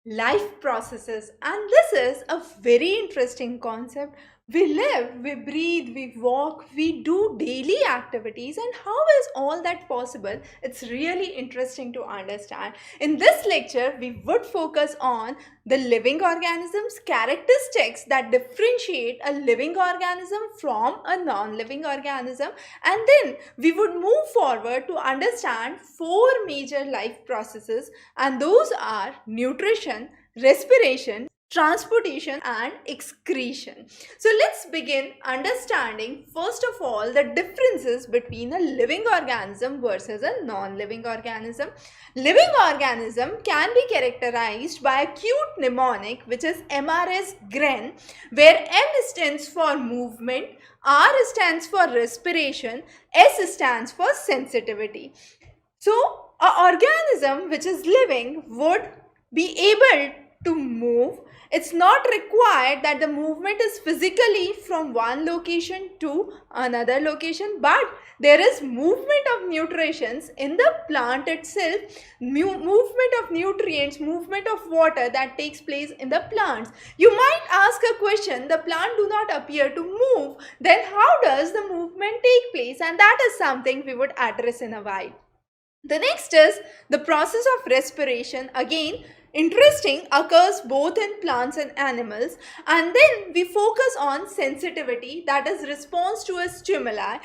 life processes, and this is a very interesting concept. We live, we breathe, we walk, we do daily activities, and how is all that possible? It's really interesting to understand. In this lecture we would focus on the living organisms, characteristics that differentiate a living organism from a non-living organism, and then we would move forward to understand four major life processes, and those are nutrition, respiration, transportation, and excretion. So let's begin understanding first of all the differences between a living organism versus a non-living organism. Living organism can be characterized by acute mnemonic, which is MRS GREN, where M stands for movement, R stands for respiration, S stands for sensitivity. So an organism which is living would be able to move. It's not required that the movement is physically from one location to another location, but there is movement of nutrients in the plant itself, movement of nutrients, movement of water that takes place in the plants. You might ask a question, the plant do not appear to move, then how does the movement take place? And that is something we would address in a while. The next is the process of respiration. Again, interesting, occurs both in plants and animals. And then we focus on sensitivity, that is response to a stimuli.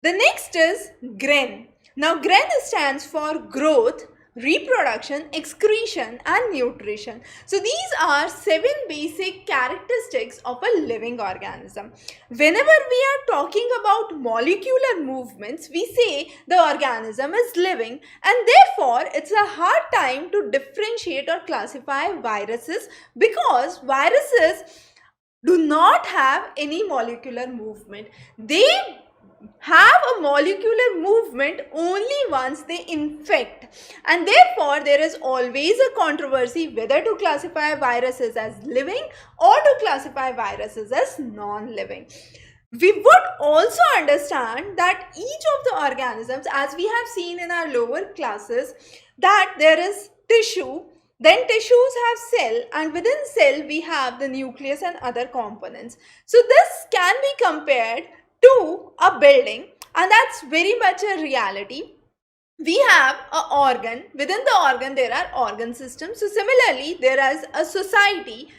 The next is GREN. Now GREN stands for growth, reproduction, excretion, and nutrition. So these are 7 basic characteristics of a living organism. Whenever we are talking about molecular movements, we say the organism is living, and therefore it's a hard time to differentiate or classify viruses, because viruses do not have any molecular movement. They have a molecular movement only once they infect, and therefore there is always a controversy whether to classify viruses as living or to classify viruses as non-living. We would also understand that each of the organisms, as we have seen in our lower classes, that there is tissue, then tissues have cell, and within cell we have the nucleus and other components. So this can be compared to a building, and that's very much a reality. We have an organ, within the organ there are organ systems. So similarly, there is a society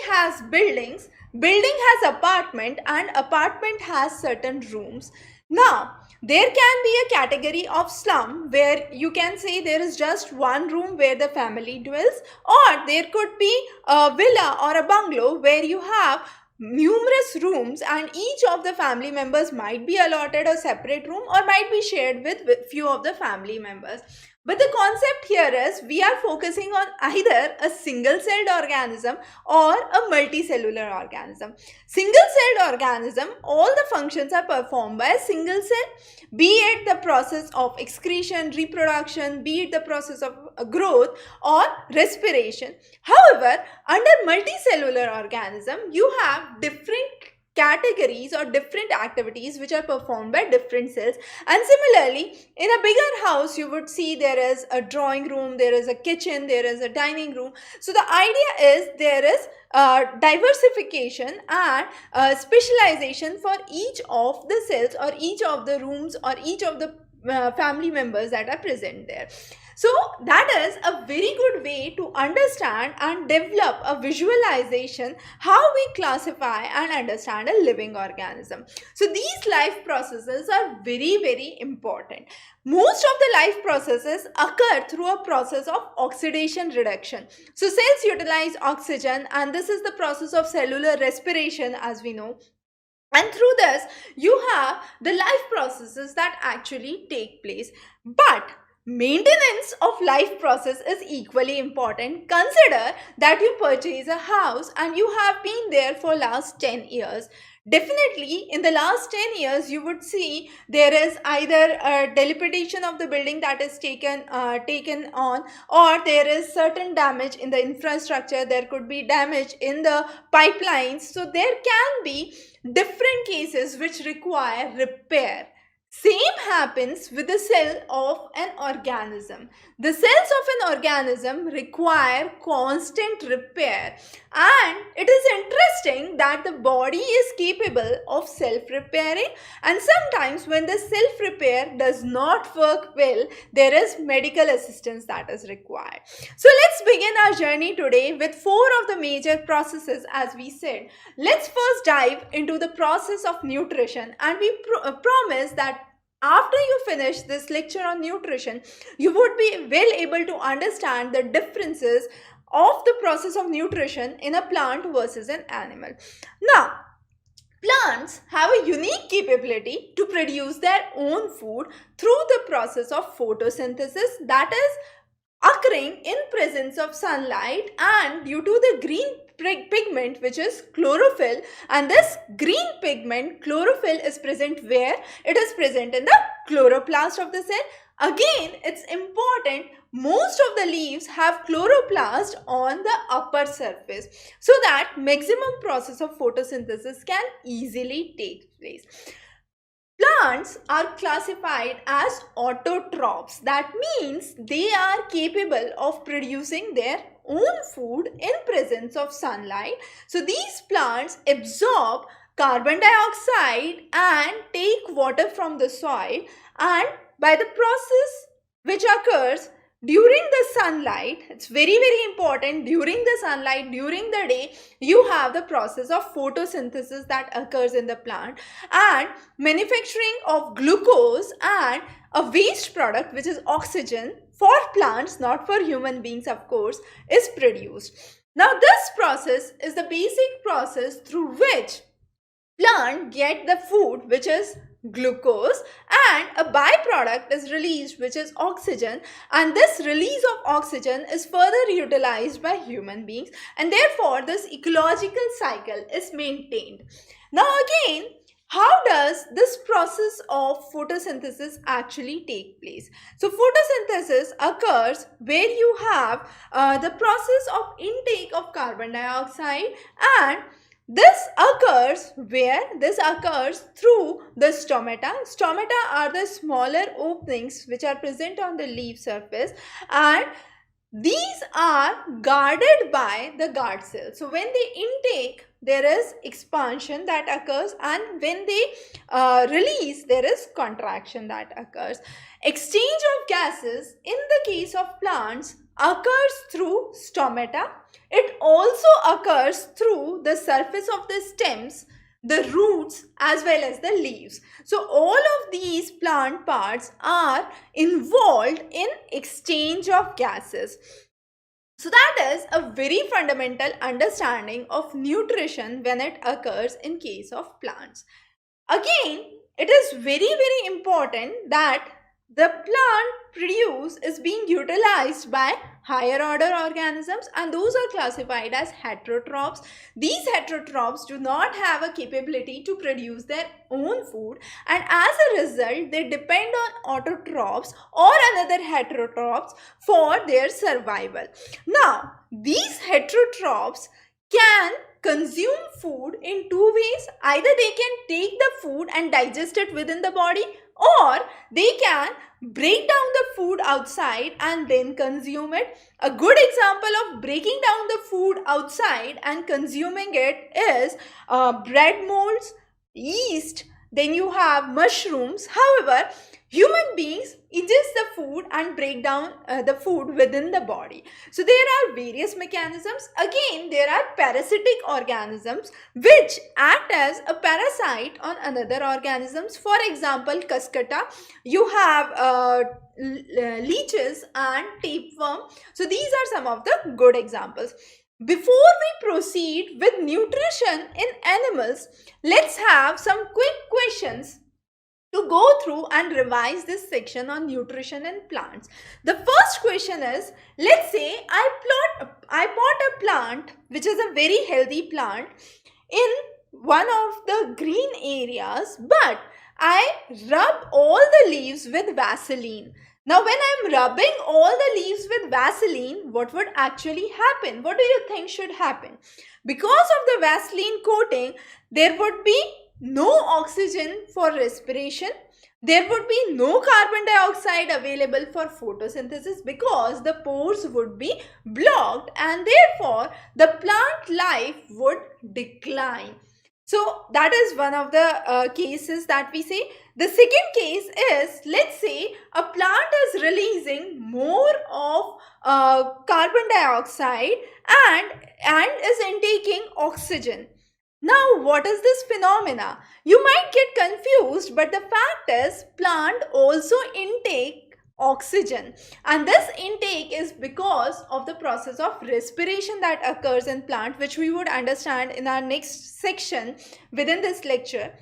has buildings, building has apartment, and apartment has certain rooms. Now there can be a category of slum where you can say there is just one room where the family dwells, or there could be a villa or a bungalow where you have numerous rooms and each of the family members might be allotted a separate room or might be shared with few of the family members. But the concept here is we are focusing on either a single-celled organism or a multicellular organism. Single-celled organism, all the functions are performed by a single cell, be it the process of excretion, reproduction, be it the process of growth or respiration. However, under multicellular organism, you have different categories or different activities which are performed by different cells. And similarly, in a bigger house you would see there is a drawing room, there is a kitchen, there is a dining room. So the idea is there is diversification and specialization for each of the cells or each of the rooms or each of the family members that are present there. So that is a very good way to understand and develop a visualization how we classify and understand a living organism. So these life processes are very important. Most of the life processes occur through a process of oxidation reduction. So cells utilize oxygen, and this is the process of cellular respiration, as we know. And through this, you have the life processes that actually take place. But maintenance of life process is equally important. Consider that you purchase a house and you have been there for last 10 years. Definitely in the last 10 years you would see there is either a dilapidation of the building that is taken on, or there is certain damage in the infrastructure, there could be damage in the pipelines. So there can be different cases which require repair. Same happens with the cell of an organism. The cells of an organism require constant repair, and it is interesting that the body is capable of self-repairing, and sometimes when the self-repair does not work well, there is medical assistance that is required. So let's begin our journey today with 4 of the major processes. As we said, let's first dive into the process of nutrition, and we promise that after you finish this lecture on nutrition, you would be well able to understand the differences of the process of nutrition in a plant versus an animal. Now, plants have a unique capability to produce their own food through the process of photosynthesis, that is occurring in presence of sunlight and due to the green pigment, which is chlorophyll. And this green pigment, chlorophyll, is present where? It is present in the chloroplast of the cell. Again, it's important, most of the leaves have chloroplast on the upper surface so that maximum process of photosynthesis can easily take place. Plants are classified as autotrophs. That means they are capable of producing their own food in presence of sunlight. So these plants absorb carbon dioxide and take water from the soil, and by the process which occurs during the sunlight, it's very important, during the sunlight, during the day, you have the process of photosynthesis that occurs in the plant, and manufacturing of glucose and a waste product, which is oxygen, for plants, not for human beings of course, is produced. Now this process is the basic process through which plant get the food, which is glucose, and a byproduct is released, which is oxygen, and this release of oxygen is further utilized by human beings, and therefore this ecological cycle is maintained. Now again, how does this process of photosynthesis actually take place? So photosynthesis occurs where you have the process of intake of carbon dioxide, and this occurs where? This occurs through the stomata. Stomata are the smaller openings which are present on the leaf surface, and these are guarded by the guard cells. So when they intake, there is expansion that occurs, and when they release, there is contraction that occurs. Exchange of gases in the case of plants occurs through stomata. It also occurs through the surface of the stems, the roots, as well as the leaves. So all of these plant parts are involved in exchange of gases. So that is a very fundamental understanding of nutrition when it occurs in case of plants. Again, it is very important that the plant produce is being utilized by higher order organisms, and those are classified as heterotrophs. These heterotrophs do not have a capability to produce their own food, and as a result they depend on autotrophs or another heterotrophs for their survival. Now these heterotrophs can consume food in 2 ways. Either they can take the food and digest it within the body, or they can break down the food outside and then consume it. A good example of breaking down the food outside and consuming it is bread molds, yeast, then you have mushrooms. However, human beings ingest the food and break down the food within the body. So there are various mechanisms. Again, there are parasitic organisms which act as a parasite on another organisms. For example, cuscuta, you have leeches and tapeworm. So these are some of the good examples. Before we proceed with nutrition in animals, let's have some quick questions to go through and revise this section on nutrition in plants. The first question is, let's say I pot a plant which is a very healthy plant in one of the green areas, but I rub all the leaves with Vaseline. Now when I am rubbing all the leaves with Vaseline, what would actually happen? What do you think should happen? Because of the Vaseline coating, there would be no oxygen for respiration. There would be no carbon dioxide available for photosynthesis because the pores would be blocked, and therefore the plant life would decline. So that is one of the cases that we say. The second case is, let's say a plant is releasing more of carbon dioxide and is intaking oxygen. Now, what is this phenomena? You might get confused, but the fact is plant also intake oxygen, and this intake is because of the process of respiration that occurs in plant, which we would understand in our next section within this lecture.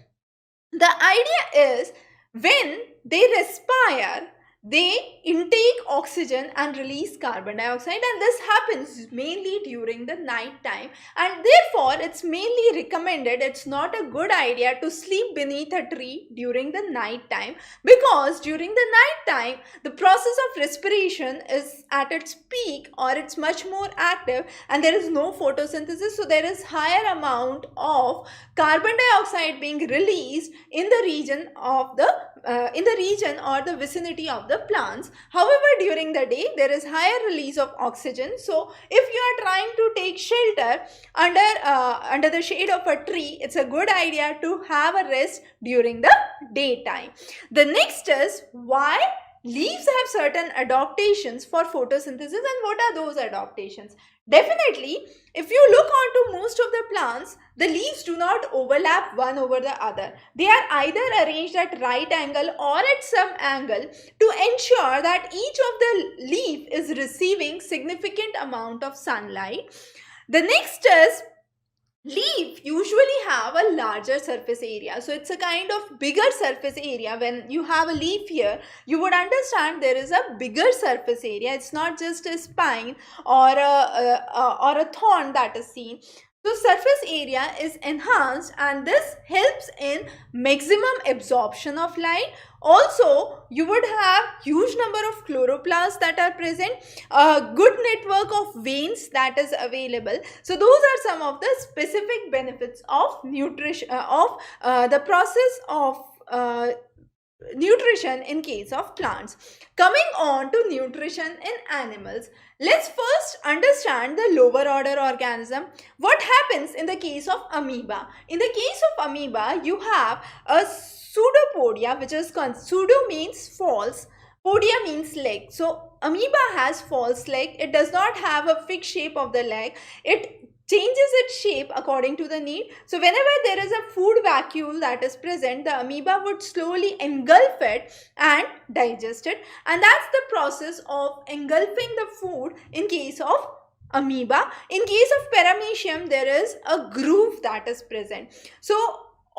The idea is, when they respire, they intake oxygen and release carbon dioxide, and this happens mainly during the night time, and therefore it's mainly recommended, it's not a good idea to sleep beneath a tree during the night time, because during the night time the process of respiration is at its peak, or it's much more active, and there is no photosynthesis, so there is higher amount of carbon dioxide being released in the region of the or the vicinity of the plants. However, during the day there is higher release of oxygen. So if you are trying to take shelter under the shade of a tree, it's a good idea to have a rest during the daytime. The next is, why leaves have certain adaptations for photosynthesis, and what are those adaptations? Definitely, if you look onto most of the plants, the leaves do not overlap one over the other. They are either arranged at right angle or at some angle to ensure that each of the leaf is receiving significant amount of sunlight. The next is, leaf usually have a larger surface area, so it's a kind of bigger surface area. When you have a leaf here, you would understand there is a bigger surface area. It's not just a spine or a thorn that is seen. So surface area is enhanced, and this helps in maximum absorption of light. Also, you would have huge number of chloroplasts that are present, a good network of veins that is available. So those are some of the specific benefits of nutrition, the process of nutrition in case of plants. Coming on to nutrition in animals, let's first understand the lower order organism. What happens in the case of amoeba? In the case of amoeba, you have a pseudopodia, which is pseudo means false, podia means leg. So amoeba has false leg. It does not have a fixed shape of the leg. It changes its shape according to the need. So whenever there is a food vacuole that is present, the amoeba would slowly engulf it and digest it, and that's the process of engulfing the food in case of amoeba. In case of paramecium, there is a groove that is present. So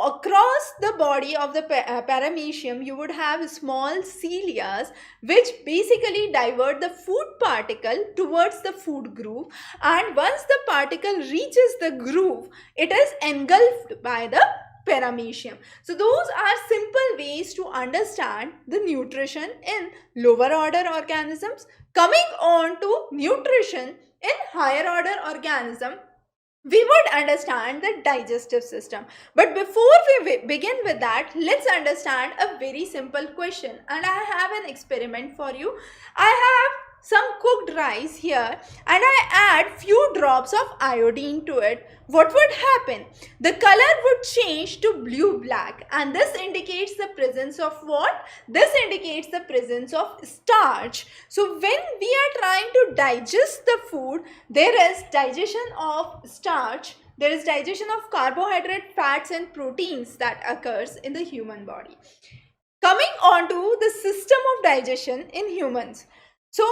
across the body of the paramecium, you would have small cilia which basically divert the food particle towards the food groove, and once the particle reaches the groove, it is engulfed by the paramecium. So those are simple ways to understand the nutrition in lower order organisms. Coming on to nutrition in higher order organism, we would understand the digestive system. But before we begin with that, let's understand a very simple question, and I have an experiment for you. I have some cooked rice here, and I add few drops of iodine to it. What would happen? The color would change to blue-black, and this indicates the presence of what? This indicates the presence of starch. So when we are trying to digest the food, there is digestion of starch, there is digestion of carbohydrate, fats and proteins that occurs in the human body. Coming on to the system of digestion in humans. So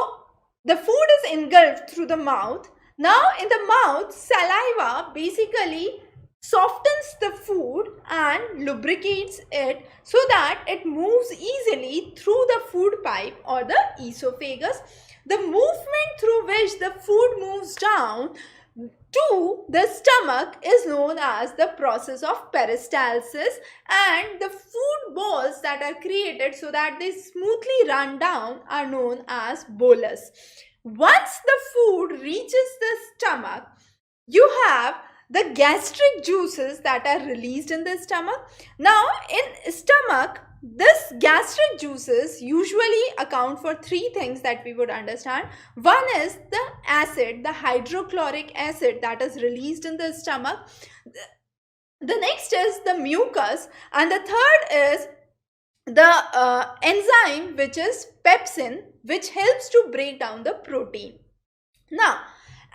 the food is engulfed through the mouth. Now in the mouth, saliva basically softens the food and lubricates it so that it moves easily through the food pipe or the esophagus. The movement through which the food moves down to the stomach is known as the process of peristalsis, and the food balls that are created so that they smoothly run down are known as bolus. Once the food reaches the stomach, you have the gastric juices that are released in the stomach. Now in stomach, this gastric juices usually account for three things that we would understand. One is the acid, the hydrochloric acid that is released in the stomach. The next is the mucus, and the third is the enzyme, which is pepsin, which helps to break down the protein. Now,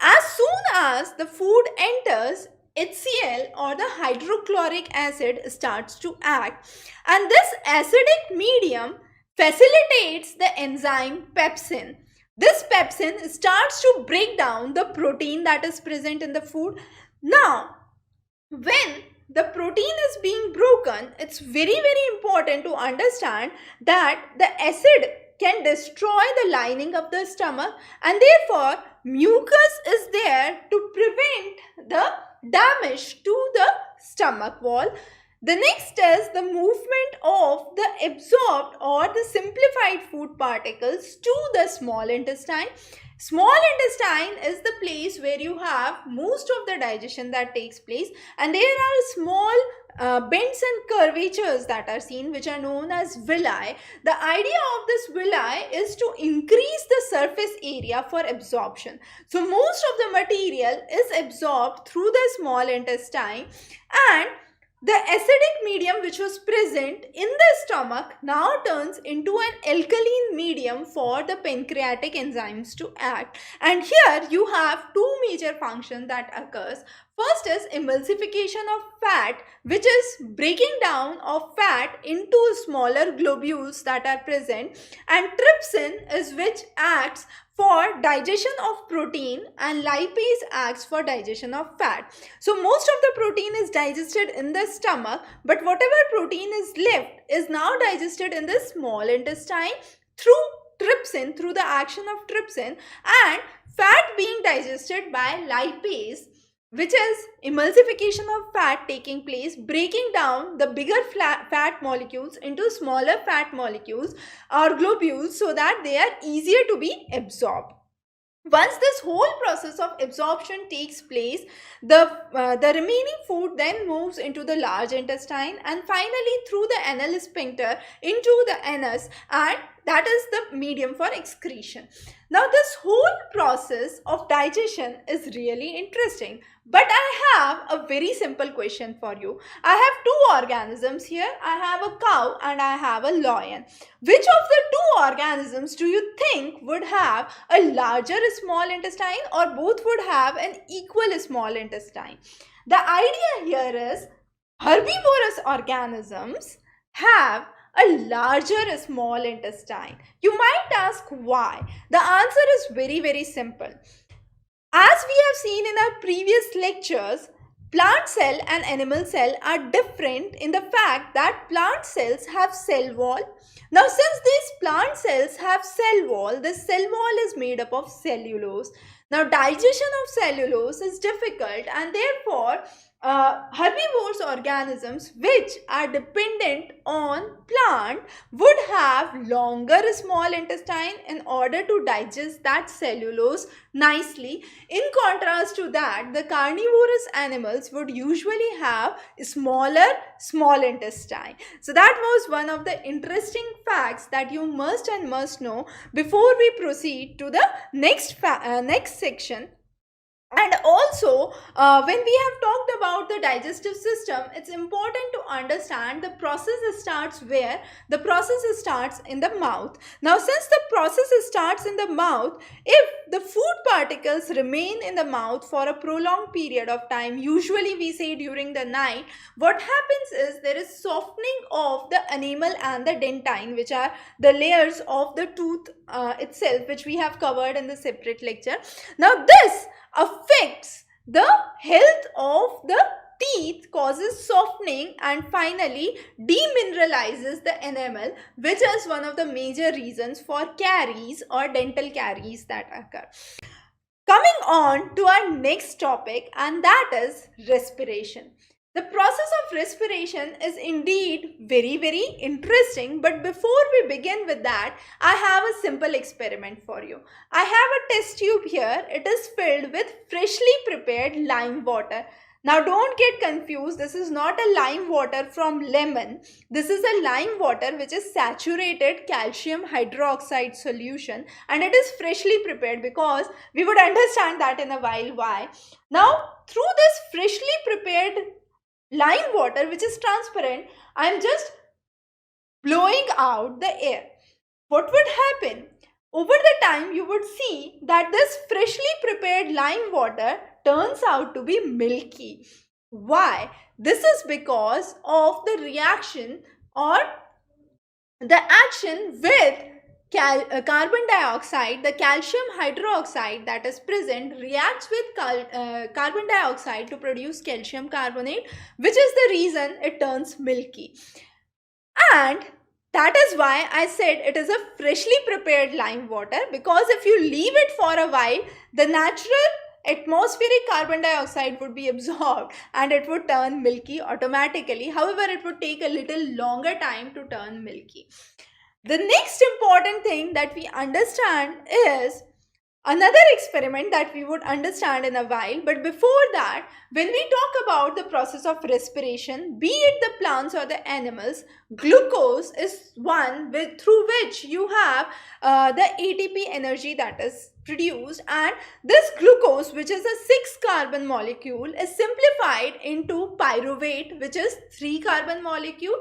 as soon as the food enters, HCl or the hydrochloric acid starts to act, and this acidic medium facilitates the enzyme pepsin. This pepsin starts to break down the protein that is present in the food. Now, when the protein is being broken, it's very important to understand that the acid can destroy the lining of the stomach, and therefore mucus is there to prevent the damage to the stomach wall. The next is the movement of the absorbed or the simplified food particles to the small intestine. Small intestine is the place where you have most of the digestion that takes place, and there are small bends and curvatures that are seen, which are known as villi. The idea of this villi is to increase the surface area for absorption. So most of the material is absorbed through the small intestine, and the acidic medium which was present in the stomach now turns into an alkaline medium for the pancreatic enzymes to act. And here you have two major functions that occurs. First is emulsification of fat, which is breaking down of fat into smaller globules that are present, and trypsin is which acts for digestion of protein, and lipase acts for digestion of fat. So most of the protein is digested in the stomach, but whatever protein is left is now digested in the small intestine through trypsin, through the action of trypsin, and fat being digested by lipase, which is emulsification of fat taking place, breaking down the bigger fat molecules into smaller fat molecules or globules so that they are easier to be absorbed. Once this whole process of absorption takes place, the remaining food then moves into the large intestine and finally through the anal sphincter into the anus, and that is the medium for excretion. Now this whole process of digestion is really interesting, but I have a very simple question for you. I have two organisms here. I have a cow and I have a lion. Which of the two organisms do you think would have a larger small intestine, or both would have an equal small intestine? The idea here is herbivorous organisms have a larger small intestine. You might ask why. The answer is very simple. As we have seen in our previous lectures, plant cell and animal cell are different in the fact that plant cells have cell wall. Now since these plant cells have cell wall, this cell wall is made up of cellulose. Now digestion of cellulose is difficult, and therefore herbivorous organisms which are dependent on plant would have longer small intestine in order to digest that cellulose nicely. In contrast to that, the carnivorous animals would usually have smaller small intestine. So that was one of the interesting facts that you must know before we proceed to the next section. And also, when we have talked about the digestive system, it's important to understand the process starts where? The process starts in the mouth. Now, since the process starts in the mouth, if the food particles remain in the mouth for a prolonged period of time, usually we say during the night, what happens is there is softening of the enamel and the dentine, which are the layers of the tooth itself, which we have covered in the separate lecture. Now, this affects the health of the teeth, causes softening, and finally demineralizes the enamel, which is one of the major reasons for caries or dental caries that occur. Coming on to our next topic, and that is respiration. The process of respiration is indeed very interesting, but before we begin with that, I have a simple experiment for you. I have a test tube here. It is filled with freshly prepared lime water. Now don't get confused, this is not a lime water from lemon. This is a lime water which is saturated calcium hydroxide solution, and it is freshly prepared, because we would understand that in a while why. Now through this freshly prepared lime water which is transparent, I am just blowing out the air. What would happen? Over the time, you would see that this freshly prepared lime water turns out to be milky. Why? This is because of the reaction or the action with carbon dioxide. The calcium hydroxide that is present reacts with carbon dioxide to produce calcium carbonate, which is the reason it turns milky. And that is why I said it is a freshly prepared lime water, because if you leave it for a while, the natural atmospheric carbon dioxide would be absorbed and it would turn milky automatically. However, it would take a little longer time to turn milky. The next important thing that we understand is another experiment that we would understand in a while. But before that, when we talk about the process of respiration, be it the plants or the animals, glucose is one through which you have the ATP energy that is produced, and this glucose, which is a 6-carbon molecule, is simplified into pyruvate, which is 3-carbon molecule.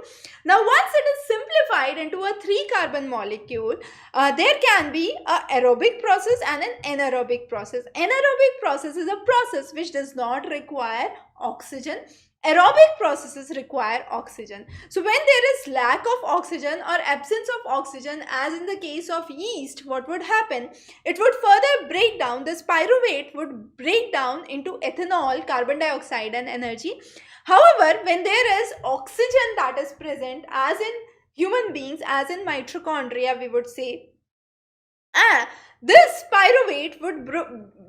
Now once it is simplified into a 3-carbon molecule, there can be an aerobic process and an anaerobic process. Anaerobic process is a process which does not require oxygen. Aerobic processes require oxygen. So when there is lack of oxygen or absence of oxygen, as in the case of yeast, what would happen? It would further break down. This pyruvate would break down into ethanol, carbon dioxide and energy. However, when there is oxygen that is present, as in human beings, as in mitochondria, we would say, this pyruvate would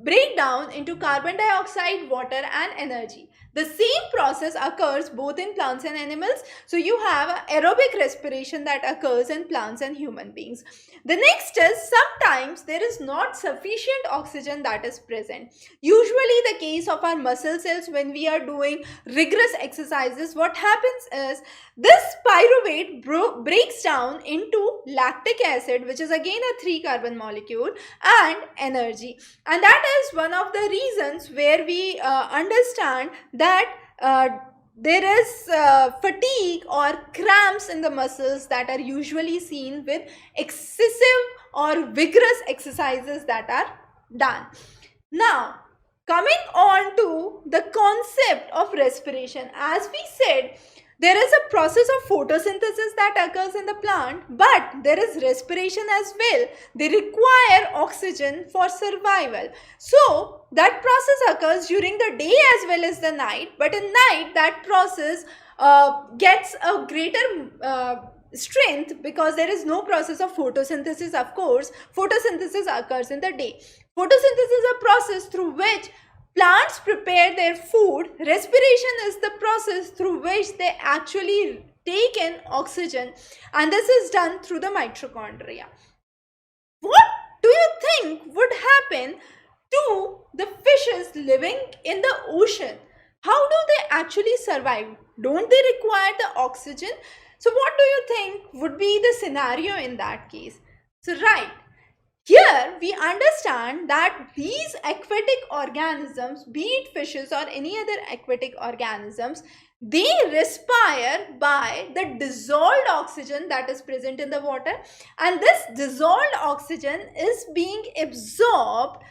break down into carbon dioxide, water and energy. The same process occurs both in plants and animals. So you have aerobic respiration that occurs in plants and human beings. The next is, sometimes there is not sufficient oxygen that is present. Usually the case of our muscle cells, when we are doing rigorous exercises, what happens is this pyruvate breaks down into lactic acid, which is again a 3-carbon molecule, and energy. And that is one of the reasons where we understand that there is fatigue or cramps in the muscles that are usually seen with excessive or vigorous exercises that are done. Now, coming on to the concept of respiration, as we said, there is a process of photosynthesis that occurs in the plant, but there is respiration as well. They require oxygen for survival. So that process occurs during the day as well as the night, but in night that process gets a greater strength, because there is no process of photosynthesis. Of course, photosynthesis occurs in the day. Photosynthesis is a process through which plants prepare their food. Respiration is the process through which they actually take in oxygen, and this is done through the mitochondria. What do you think would happen to the fishes living in the ocean? How do they actually survive? Don't they require the oxygen? So what do you think would be the scenario in that case? So right, here we understand that these aquatic organisms, be it fishes or any other aquatic organisms, they respire by the dissolved oxygen that is present in the water, and this dissolved oxygen is being absorbed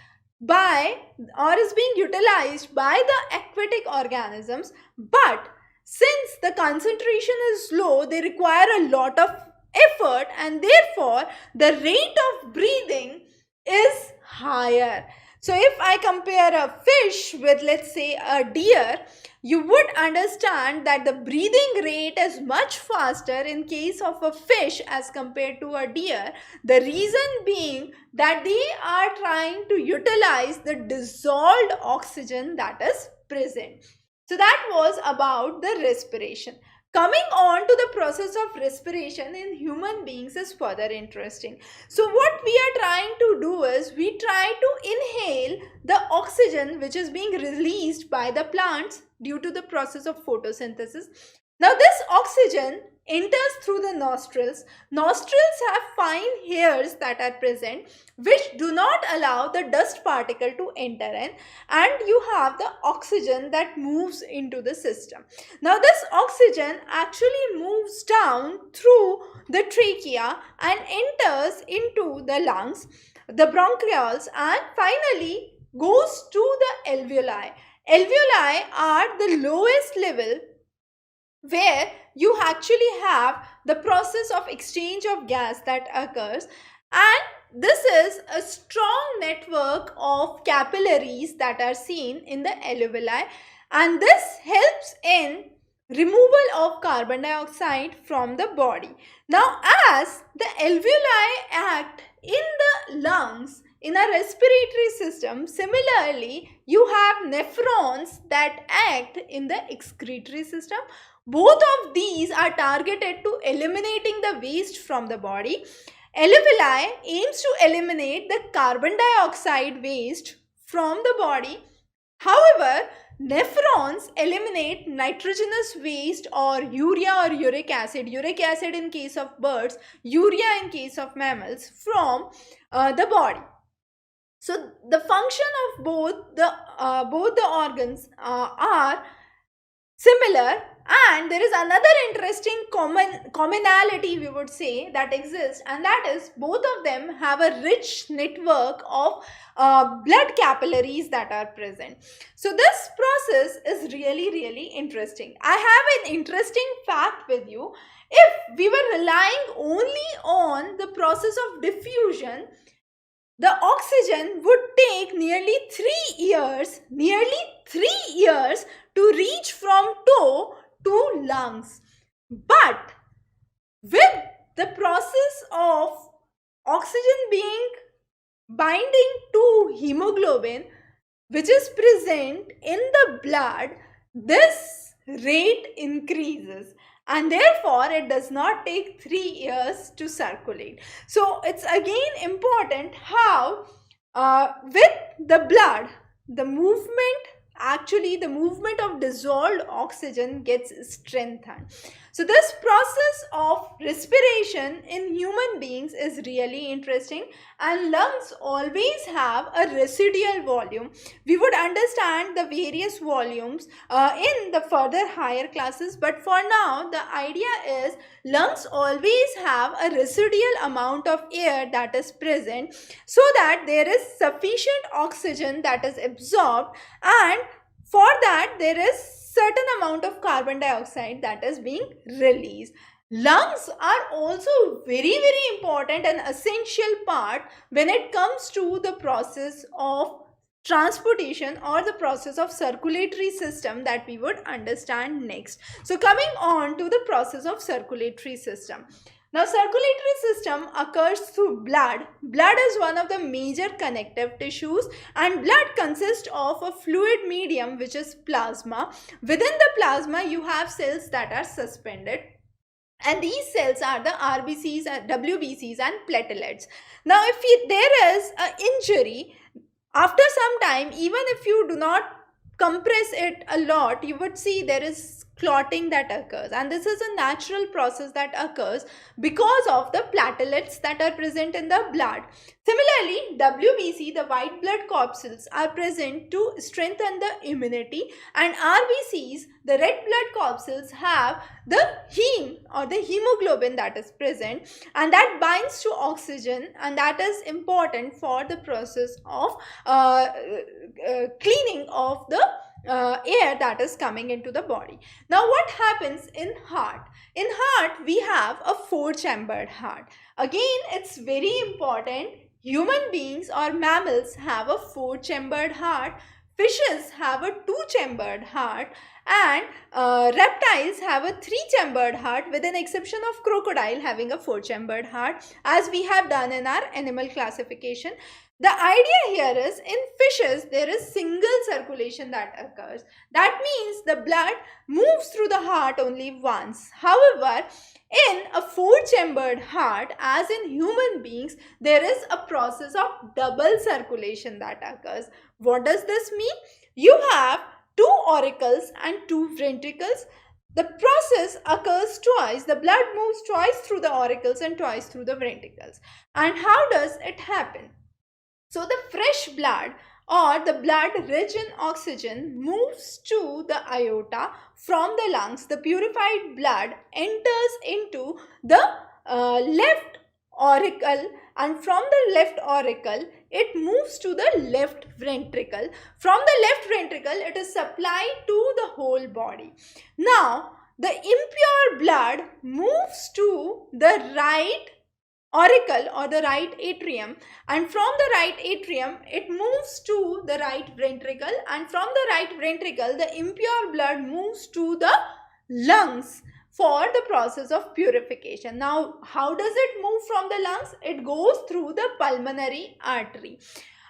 by or is being utilized by the aquatic organisms. But since the concentration is low, they require a lot of effort, and therefore the rate of breathing is higher. So if I compare a fish with, let's say, a deer, you would understand that the breathing rate is much faster in case of a fish as compared to a deer. The reason being that they are trying to utilize the dissolved oxygen that is present. So that was about the respiration. Coming on to the process of respiration in human beings is further interesting. So what we are trying to do is we try to inhale the oxygen which is being released by the plants due to the process of photosynthesis. Now this oxygen enters through the nostrils. Nostrils have fine hairs that are present which do not allow the dust particle to enter in, and you have the oxygen that moves into the system. Now this oxygen actually moves down through the trachea and enters into the lungs, the bronchioles, and finally goes to the alveoli. Alveoli are the lowest level where you actually have the process of exchange of gas that occurs, and this is a strong network of capillaries that are seen in the alveoli, and this helps in removal of carbon dioxide from the body. Now as the alveoli act in the lungs in a respiratory system, similarly you have nephrons that act in the excretory system. Both of these are targeted to eliminating the waste from the body. Alveoli aims to eliminate the carbon dioxide waste from the body. However, nephrons eliminate nitrogenous waste or urea or uric acid in case of birds, urea in case of mammals, from the body. So the function of both the organs are similar, and there is another interesting commonality we would say that exists, and that is both of them have a rich network of blood capillaries that are present. So this process is really interesting. I have an interesting fact with you. If we were relying only on the process of diffusion, the oxygen would take nearly 3 years to reach from toe to lungs. But with the process of oxygen being binding to hemoglobin, which is present in the blood, this rate increases, and therefore it does not take 3 years to circulate. So it's again important how with the blood, the movement of dissolved oxygen gets strengthened. So this process of respiration in human beings is really interesting, and lungs always have a residual volume. We would understand the various volumes in the further higher classes, but for now the idea is lungs always have a residual amount of air that is present, so that there is sufficient oxygen that is absorbed, and for that there is certain amount of carbon dioxide that is being released. Lungs are also very important and essential part when it comes to the process of transportation or the process of circulatory system that we would understand next. So coming on to the process of circulatory system. Now circulatory system occurs through blood. Blood is one of the major connective tissues, and blood consists of a fluid medium which is plasma. Within the plasma you have cells that are suspended, and these cells are the RBCs, WBCs and platelets. Now if there is an injury, after some time, even if you do not compress it a lot, you would see there is clotting that occurs, and this is a natural process that occurs because of the platelets that are present in the blood. Similarly, WBC, the white blood corpuscles, are present to strengthen the immunity, and RBCs, the red blood corpuscles, have the heme or the hemoglobin that is present, and that binds to oxygen, and that is important for the process of cleaning of the air that is coming into the body. Now what happens in heart? In heart we have a 4-chambered heart. Again, it's very important. Human beings or mammals have a 4-chambered heart. Fishes have a 2-chambered heart, and reptiles have a 3-chambered heart, with an exception of crocodile having a 4-chambered heart, as we have done in our animal classification. The idea here is, in fishes there is single circulation that occurs. That means the blood moves through the heart only once. However, in a 4-chambered heart, as in human beings, there is a process of double circulation that occurs. What does this mean? You have 2 auricles and 2 ventricles. The process occurs twice. The blood moves twice through the auricles and twice through the ventricles. And how does it happen? So the fresh blood, or the blood rich in oxygen, moves to the aorta from the lungs. The purified blood enters into the left auricle, and from the left auricle it moves to the left ventricle. From the left ventricle it is supplied to the whole body. Now the impure blood moves to the right auricle or the right atrium, and from the right atrium it moves to the right ventricle, and from the right ventricle the impure blood moves to the lungs for the process of purification. Now how does it move from the lungs? It goes through the pulmonary artery.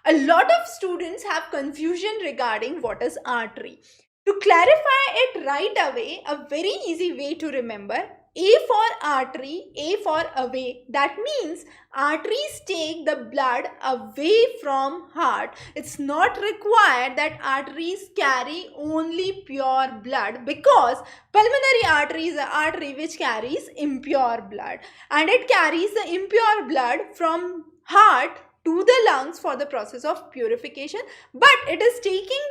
A lot of students have confusion regarding what is artery. To clarify it right away, a very easy way to remember: A for artery, A for away. That means arteries take the blood away from heart. It's not required that arteries carry only pure blood, because pulmonary artery is an artery which carries impure blood, and it carries the impure blood from heart to the lungs for the process of purification, but it is taking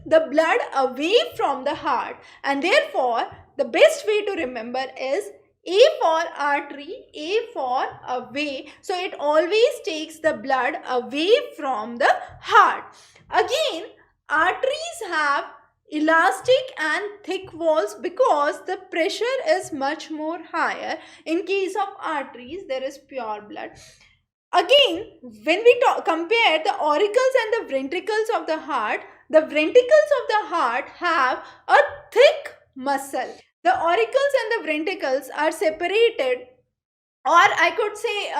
the blood away from the heart, and therefore the best way to remember is A for artery, A for away. So it always takes the blood away from the heart. Again, arteries have elastic and thick walls because the pressure is much more higher. In case of arteries, there is pure blood. Again, when we compare the auricles and the ventricles of the heart, the ventricles of the heart have a thick muscle. The auricles and the ventricles are separated, or I could say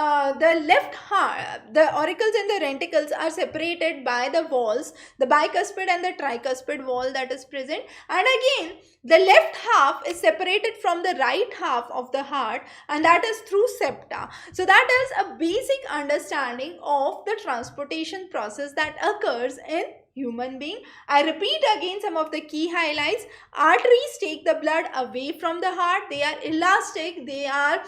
the auricles and the ventricles are separated by the walls, the bicuspid and the tricuspid wall that is present. And again, the left half is separated from the right half of the heart, and that is through septa. So that is a basic understanding of the transportation process that occurs in human being. I repeat again some of the key highlights. Arteries take the blood away from the heart. They are elastic. They are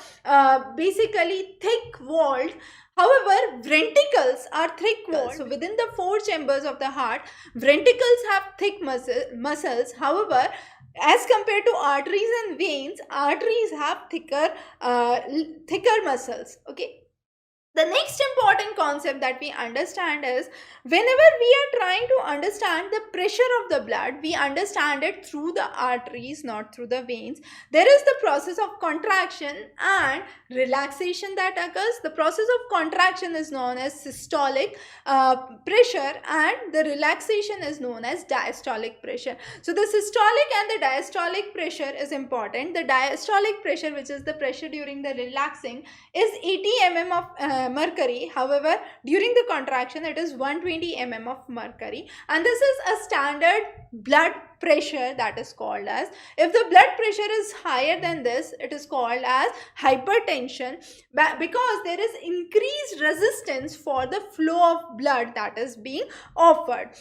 basically thick walled. However, ventricles are thick walled. So within the 4 chambers of the heart, ventricles have thick muscles. However, as compared to arteries and veins, arteries have thicker muscles. Okay. The next important concept that we understand is, whenever we are trying to understand the pressure of the blood, we understand it through the arteries, not through the veins. There is the process of contraction and relaxation that occurs. The process of contraction is known as systolic pressure, and the relaxation is known as diastolic pressure. So the systolic and the diastolic pressure is important. The diastolic pressure, which is the pressure during the relaxing, is 80 mm of mercury. However, during the contraction it is 120 mm of mercury, and this is a standard blood pressure that is called as. If the blood pressure is higher than this, it is called as hypertension, because there is increased resistance for the flow of blood that is being offered.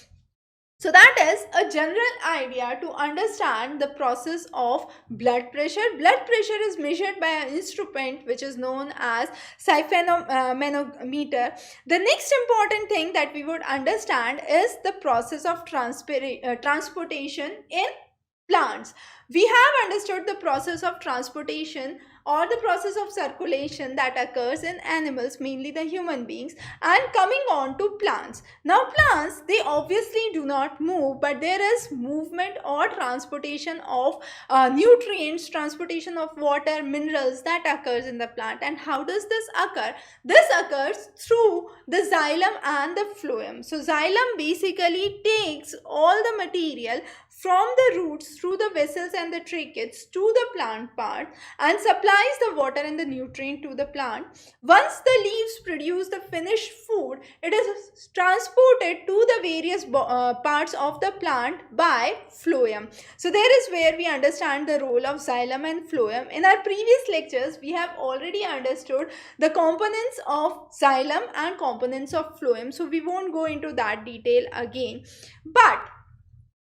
So that is a general idea to understand the process of blood pressure. Blood pressure is measured by an instrument which is known as sphygmomanometer. The next important thing that we would understand is the process of transportation in plants. We have understood the process of transportation or the process of circulation that occurs in animals, mainly the human beings, and coming on to plants. Now plants, they obviously do not move, but there is movement or transportation of nutrients, transportation of water, minerals that occurs in the plant. And how does this occur? This occurs through the xylem and the phloem. So xylem basically takes all the material from the roots through the vessels and the tracheids to the plant part and supplies the water and the nutrient to the plant. Once the leaves produce the finished food, it is transported to the various parts of the plant by phloem. So there is where we understand the role of xylem and phloem. In our previous lectures, we have already understood the components of xylem and components of phloem. So we won't go into that detail again. But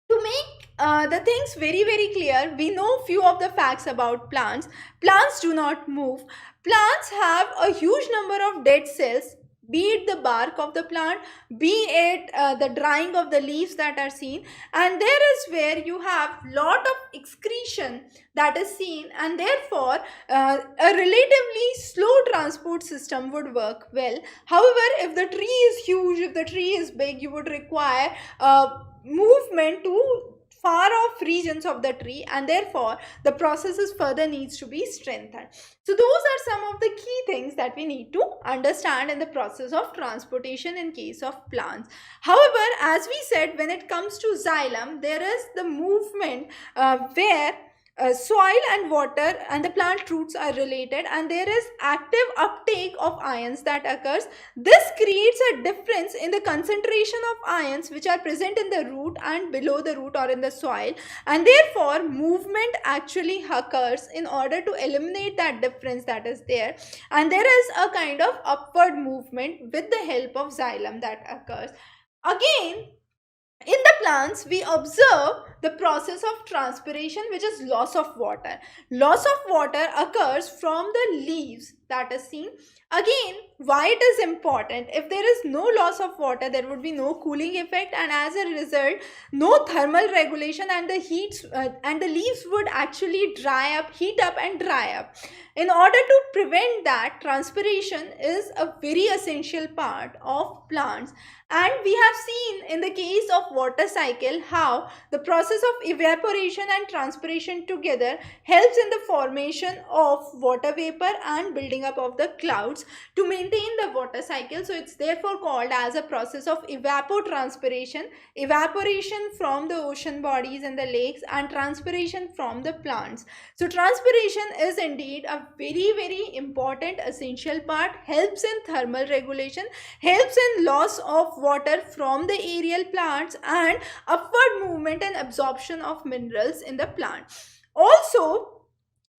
to make the things very clear, we know few of the facts about plants. Plants do not move. Plants have a huge number of dead cells, be it the bark of the plant, be it the drying of the leaves that are seen, and there is where you have lot of excretion that is seen, and therefore a relatively slow transport system would work well. However, if the tree is huge, if the tree is big, you would require movement to far off regions of the tree, and therefore the processes further needs to be strengthened. So those are some of the key things that we need to understand in the process of transportation in case of plants. However, as we said, when it comes to xylem, there is the movement where soil and water and the plant roots are related, and there is active uptake of ions that occurs. This creates a difference in the concentration of ions which are present in the root and below the root or in the soil, and therefore movement actually occurs in order to eliminate that difference that is there, and there is a kind of upward movement with the help of xylem that occurs. Again, in the plants, we observe the process of transpiration, which is loss of water. Loss of water occurs from the leaves that is seen. Again, why it is important? If there is no loss of water, there would be no cooling effect, and as a result, no thermal regulation, and the heat and the leaves would actually dry up, heat up and dry up. In order to prevent that, transpiration is a very essential part of plants. And we have seen in the case of water cycle how the process of evaporation and transpiration together helps in the formation of water vapor and building up of the clouds to maintain the water cycle. So it's therefore called as a process of evapotranspiration, evaporation from the ocean bodies and the lakes, and transpiration from the plants. So transpiration is indeed a very important essential part, helps in thermal regulation, helps in loss of water from the aerial plants, and upward movement and absorption of minerals in the plant. Also,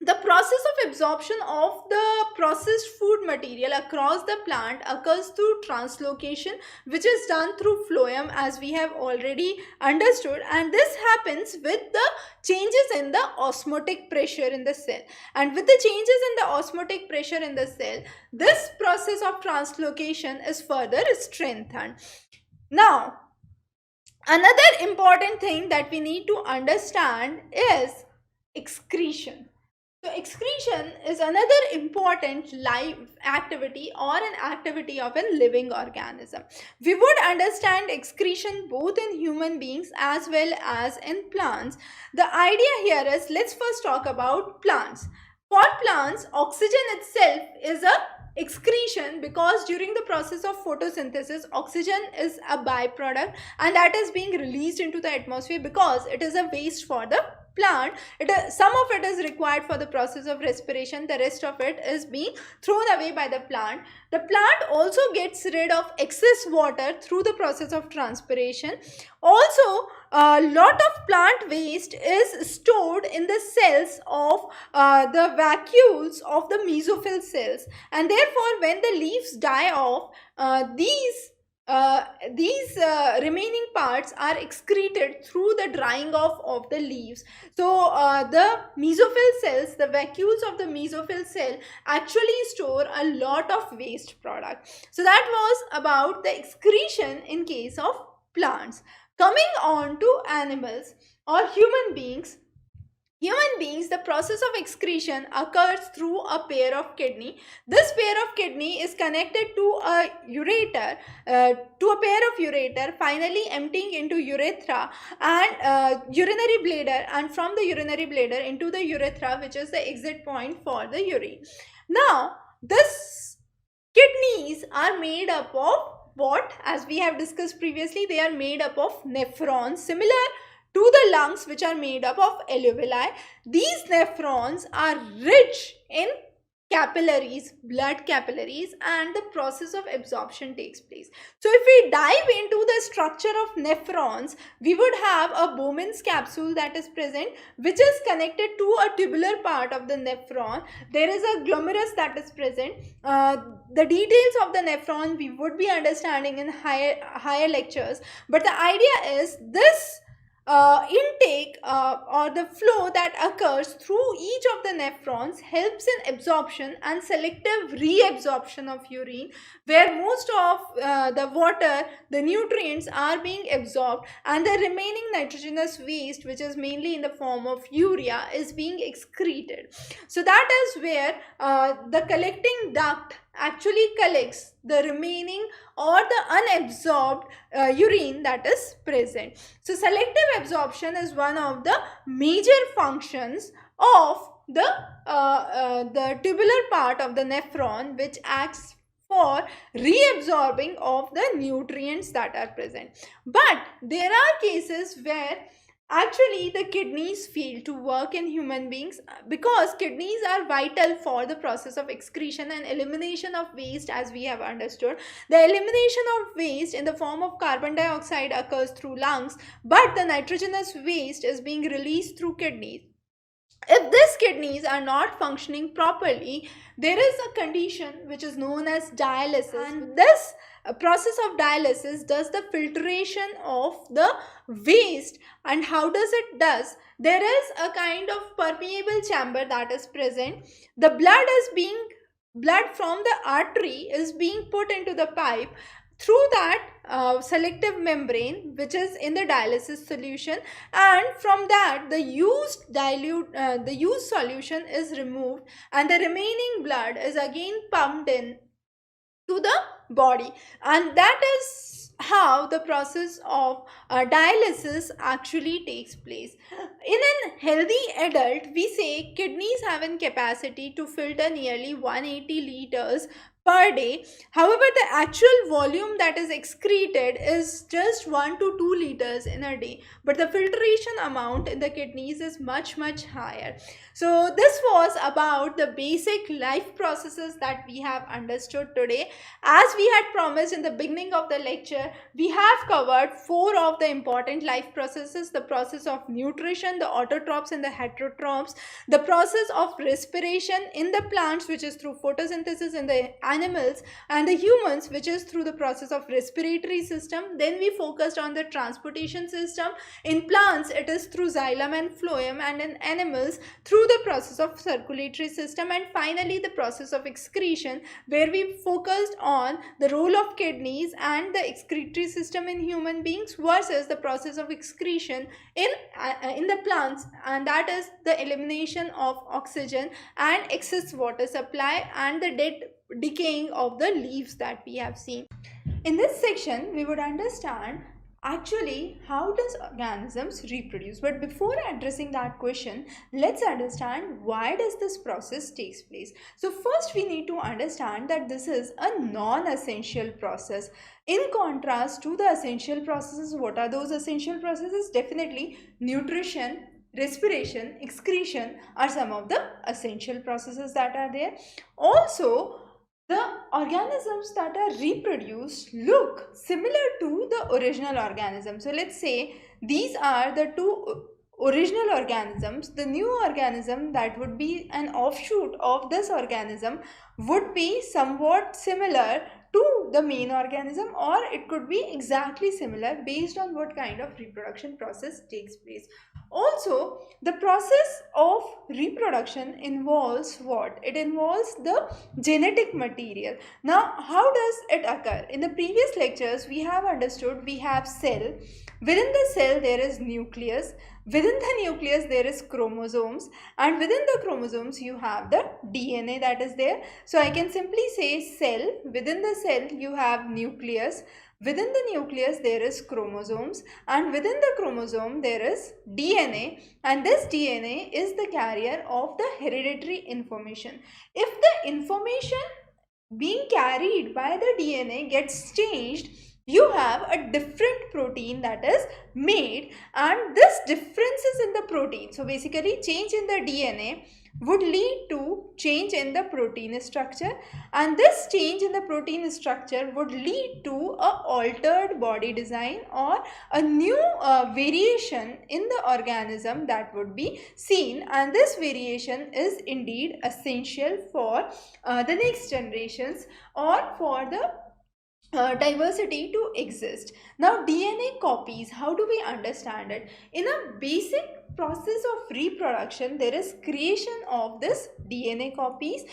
the process of absorption of the processed food material across the plant occurs through translocation, which is done through phloem, as we have already understood, and this happens with the changes in the osmotic pressure in the cell. And with the changes in the osmotic pressure in the cell, this process of translocation is further strengthened. Now, another important thing that we need to understand is excretion. So excretion is another important life activity or an activity of a living organism. We would understand excretion both in human beings as well as in plants. The idea here is, let's first talk about plants. For plants, oxygen itself is a excretion, because during the process of photosynthesis, oxygen is a byproduct, and that is being released into the atmosphere because it is a waste for the plant. Some of it is required for the process of respiration, the rest of it is being thrown away by the plant. The plant also gets rid of excess water through the process of transpiration. Also, a lot of plant waste is stored in the cells of the vacuoles of the mesophyll cells, and therefore when the leaves die off, these remaining parts are excreted through the drying off of the leaves. So the mesophyll cells, the vacuoles of the mesophyll cell actually store a lot of waste product. So that was about the excretion in case of plants. Coming on to animals or human beings, human beings, the process of excretion occurs through a pair of kidney. This pair of kidney is connected to a ureter, to a pair of ureter, finally emptying into urethra and urinary bladder, and from the urinary bladder into the urethra, which is the exit point for the urine. Now, this kidneys are made up of what? As we have discussed previously, they are made up of nephrons, similar to the lungs, which are made up of alveoli. These nephrons are rich in capillaries, blood capillaries, and the process of absorption takes place. So if we dive into the structure of nephrons, we would have a Bowman's capsule that is present, which is connected to a tubular part of the nephron. There is a glomerulus that is present. The details of the nephron we would be understanding in higher lectures, but the idea is this intake or the flow that occurs through each of the nephrons helps in absorption and selective reabsorption of urine, where most of the water, the nutrients are being absorbed, and the remaining nitrogenous waste, which is mainly in the form of urea, is being excreted. So that is where the collecting duct actually collects the remaining or the unabsorbed urine that is present. So selective absorption is one of the major functions of the tubular part of the nephron, which acts for reabsorbing of the nutrients that are present. But there are cases where actually the kidneys fail to work in human beings, because kidneys are vital for the process of excretion and elimination of waste. As we have understood, the elimination of waste in the form of carbon dioxide occurs through lungs, but the nitrogenous waste is being released through kidneys. If these kidneys are not functioning properly, there is a condition which is known as dialysis, and this process of dialysis does the filtration of the waste. And how does it does? There is a kind of permeable chamber that is present. The blood from the artery is being put into the pipe through that selective membrane, which is in the dialysis solution, and from that the used solution is removed, and the remaining blood is again pumped in to the body, and that is how the process of dialysis actually takes place. In a healthy adult, we say kidneys have a capacity to filter nearly 180 liters per day. However, the actual volume that is excreted is just 1 to 2 liters in a day, but the filtration amount in the kidneys is much higher. So this was about the basic life processes that we have understood today. As we had promised in the beginning of the lecture, we have covered 4 of the important life processes: the process of nutrition, the autotrophs and the heterotrophs, the process of respiration in the plants, which is through photosynthesis in the animals, and the humans, which is through the process of respiratory system. Then we focused on the transportation system. In plants, it is through xylem and phloem, and in animals through the process of circulatory system. And finally, the process of excretion, where we focused on the role of kidneys and the excretory system in human beings versus the process of excretion in the plants, and that is the elimination of oxygen and excess water supply and the decaying of the leaves that we have seen. In this section, we would understand actually how does organisms reproduce. But before addressing that question, let's understand why does this process takes place. So first we need to understand that this is a non-essential process. In contrast to the essential processes, what are those essential processes? Definitely nutrition, respiration, excretion are some of the essential processes that are there. Also, the organisms that are reproduced look similar to the original organism. So let's say these are the 2 original organisms. The new organism that would be an offshoot of this organism would be somewhat similar to the main organism, or it could be exactly similar based on what kind of reproduction process takes place. Also, the process of reproduction involves what? It involves the genetic material. Now, how does it occur? In the previous lectures, we have understood we have cell. Within the cell, there is nucleus. Within the nucleus, there is chromosomes, and within the chromosomes, you have the DNA that is there. So, I can simply say cell. Within the cell, you have nucleus. Within the nucleus, there is chromosomes, and within the chromosome, there is DNA, and this DNA is the carrier of the hereditary information. If the information being carried by the DNA gets changed, you have a different protein that is made, and this differences in the protein, so basically change in the DNA would lead to change in the protein structure, and this change in the protein structure would lead to a altered body design or a new variation in the organism that would be seen, and this variation is indeed essential for the next generations or for the diversity to exist. Now, DNA copies, how do we understand it? In a basic process of reproduction, there is creation of this DNA copies,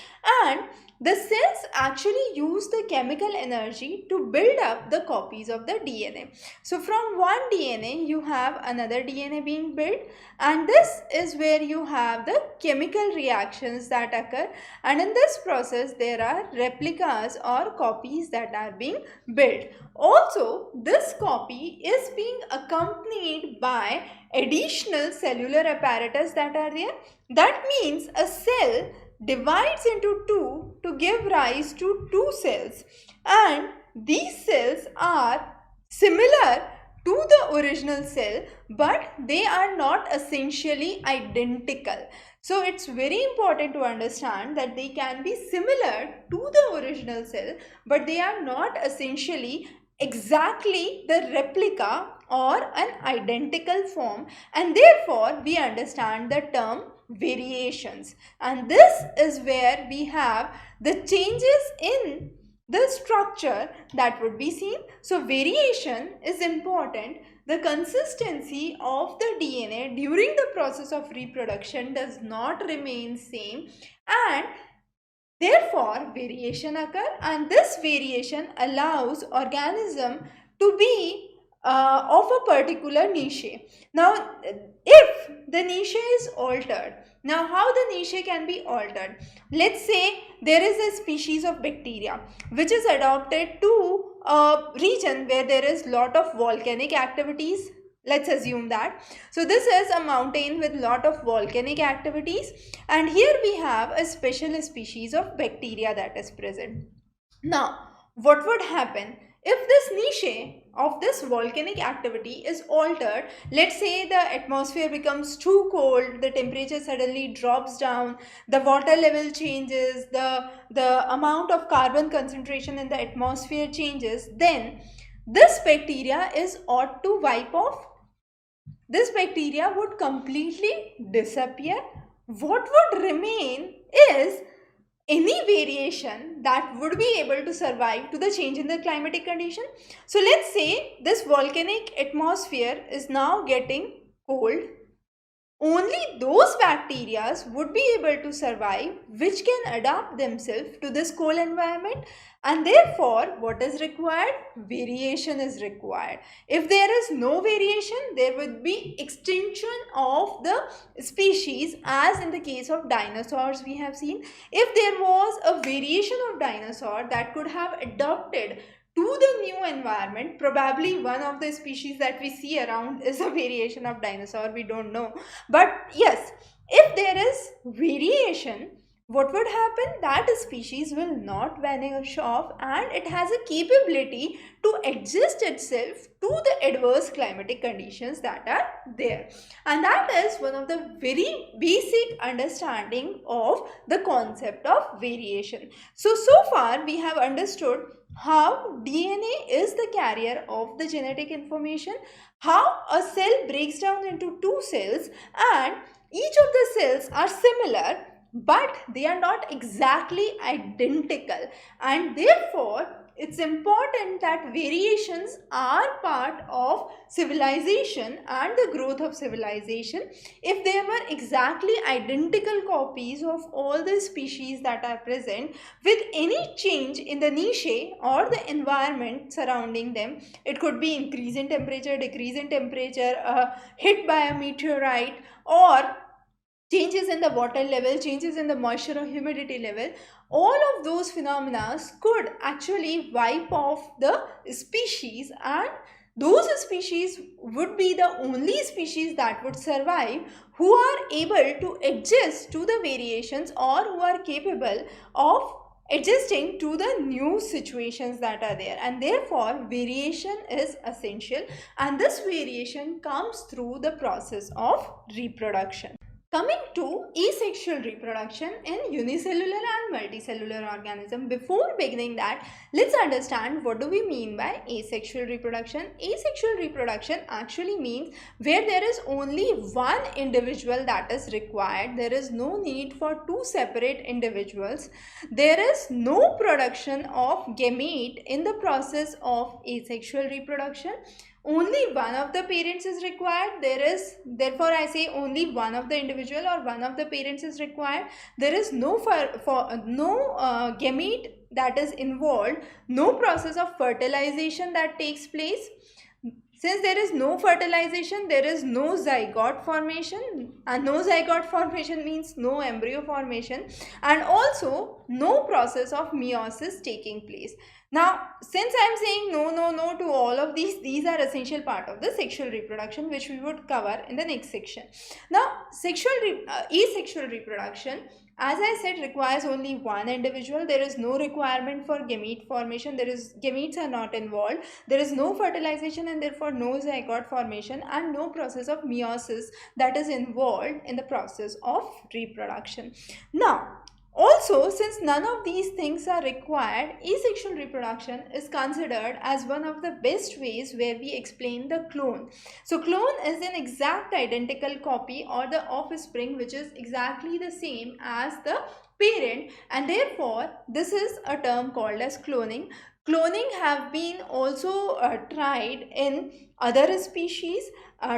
and the cells actually use the chemical energy to build up the copies of the DNA. So, from one DNA, you have another DNA being built, and this is where you have the chemical reactions that occur, and in this process, there are replicas or copies that are being built. Also, this copy is being accompanied by additional cellular apparatus that are there. That means a cell divides into two to give rise to two cells, and these cells are similar to the original cell, but they are not essentially identical. So it's very important to understand that they can be similar to the original cell, but they are not essentially exactly the replica or an identical form, and therefore we understand the term variations, and this is where we have the changes in the structure that would be seen. So variation is important. The consistency of the DNA during the process of reproduction does not remain same, and therefore variation occur, and this variation allows organism to be of a particular niche. Now, if the niche is altered, now how the niche can be altered? Let's say there is a species of bacteria which is adopted to a region where there is lot of volcanic activities. Let's assume that. So this is a mountain with lot of volcanic activities, and here we have a special species of bacteria that is present. Now, what would happen if this niche of this volcanic activity is altered? Let's say the atmosphere becomes too cold, the temperature suddenly drops down, the water level changes, the amount of carbon concentration in the atmosphere changes, then this bacteria is ought to wipe off. This bacteria would completely disappear. What would remain is any variation that would be able to survive to the change in the climatic condition. So let's say this volcanic atmosphere is now getting cold. Only those bacteria would be able to survive which can adapt themselves to this cold environment, and therefore what is required? Variation is required. If there is no variation, there would be extinction of the species, as in the case of dinosaurs we have seen. If there was a variation of dinosaur that could have adapted to the new environment, probably one of the species that we see around is a variation of dinosaur, we don't know, but yes, if there is variation, what would happen? That species will not vanish off, and it has a capability to adjust itself to the adverse climatic conditions that are there, and that is one of the very basic understanding of the concept of variation. So far we have understood how DNA is the carrier of the genetic information, how a cell breaks down into two cells, and each of the cells are similar but they are not exactly identical, and therefore it's important that variations are part of civilization and the growth of civilization. If there were exactly identical copies of all the species that are present, with any change in the niche or the environment surrounding them, it could be increase in temperature, decrease in temperature, hit by a meteorite, or changes in the water level, changes in the moisture or humidity level, all of those phenomena could actually wipe off the species, and those species would be the only species that would survive who are able to adjust to the variations, or who are capable of adjusting to the new situations that are there. And therefore variation is essential, and this variation comes through the process of reproduction. Coming to asexual reproduction in unicellular and multicellular organism. Before beginning that, let's understand what do we mean by asexual reproduction. Asexual reproduction actually means where there is only one individual that is required. There is no need for two separate individuals. There is no production of gamete in the process of asexual reproduction. Only one of the parents is required. Therefore I say only one of the individual or one of the parents is required. There is no gamete that is involved, no process of fertilization that takes place. Since there is no fertilization, there is no zygote formation, and no zygote formation means no embryo formation, and also no process of meiosis taking place. Now, since I am saying no to all of these are essential part of the sexual reproduction, which we would cover in the next section. Now, asexual reproduction, as I said, requires only one individual. There is no requirement for gamete formation. Gametes are not involved. There is no fertilization, and therefore no zygote formation, and no process of meiosis that is involved in the process of reproduction. Now, also, since none of these things are required, asexual reproduction is considered as one of the best ways where we explain the clone. So clone is an exact identical copy or the offspring which is exactly the same as the parent, and therefore this is a term called as cloning. Cloning have been also tried in other species.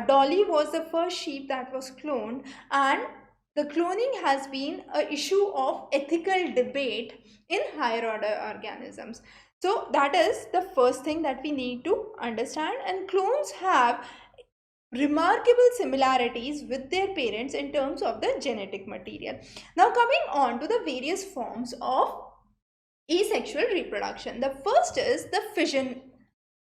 Dolly was the first sheep that was cloned, and the cloning has been an issue of ethical debate in higher order organisms. So that is the first thing that we need to understand, and clones have remarkable similarities with their parents in terms of the genetic material. Now coming on to the various forms of asexual reproduction. The first is the fission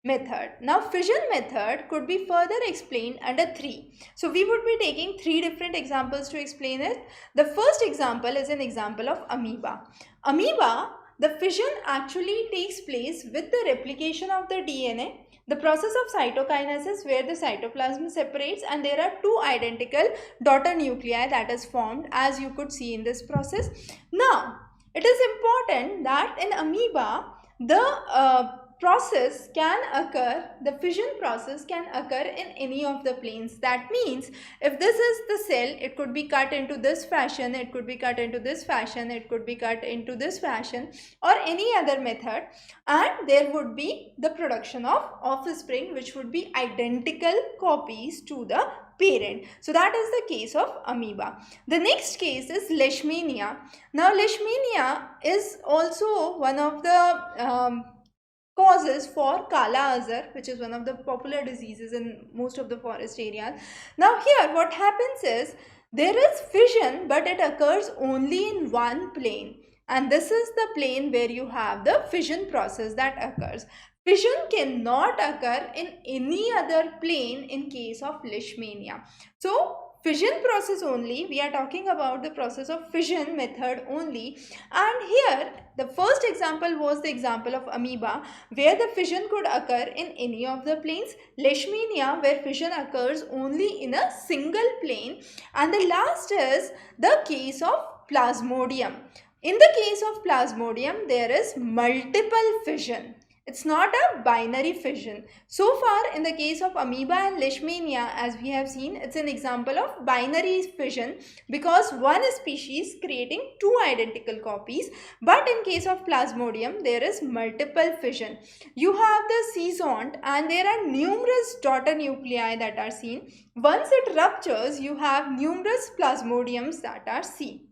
method. Now fission method could be further explained under three. So we would be taking three different examples to explain it. The first example is an example of amoeba. Amoeba, the fission actually takes place with the replication of the DNA, the process of cytokinesis where the cytoplasm separates, and there are two identical daughter nuclei that is formed, as you could see in this process. Now it is important that in amoeba the process can occur, the fission process can occur in any of the planes. That means if this is the cell, it could be cut into this fashion, it could be cut into this fashion, it could be cut into this fashion, or any other method, and there would be the production of offspring which would be identical copies to the parent. So that is the case of amoeba. The next case is leishmania. Now leishmania is also one of the causes for Kala Azar, which is one of the popular diseases in most of the forest areas. Now here what happens is there is fission, but it occurs only in one plane, and this is the plane where you have the fission process that occurs. Fission cannot occur in any other plane in case of leishmania. So fission process only, we are talking about the process of fission method only, and here the first example was the example of amoeba where the fission could occur in any of the planes, leishmania where fission occurs only in a single plane, and the last is the case of plasmodium. In the case of plasmodium there is multiple fission. It's not a binary fission. So far, in the case of amoeba and leishmania, as we have seen, it's an example of binary fission because one species creating two identical copies. But in case of Plasmodium, there is multiple fission. You have the C-zont and there are numerous daughter nuclei that are seen. Once it ruptures, you have numerous Plasmodiums that are seen.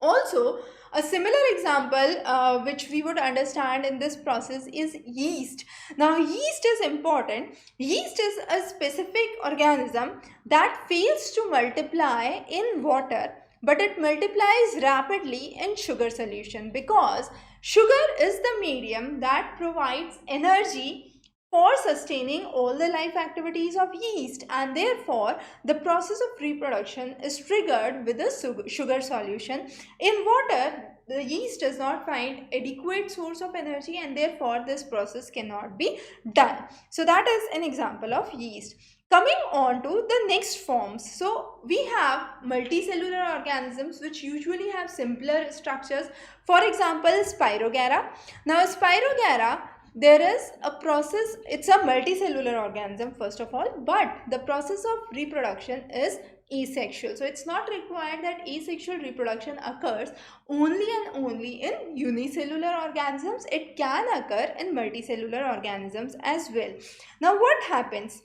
Also, a similar example which we would understand in this process is yeast. Now, yeast is important. Yeast is a specific organism that fails to multiply in water, but it multiplies rapidly in sugar solution because sugar is the medium that provides energy for sustaining all the life activities of yeast, and therefore the process of reproduction is triggered with a sugar solution. In water, the yeast does not find adequate source of energy and therefore this process cannot be done. So that is an example of yeast. Coming on to the next forms. So we have multicellular organisms which usually have simpler structures. For example, Spirogyra. Now Spirogyra, there is a process, it's a multicellular organism first of all, but the process of reproduction is asexual. So it's not required that asexual reproduction occurs only and only in unicellular organisms. It can occur in multicellular organisms as well. Now what happens?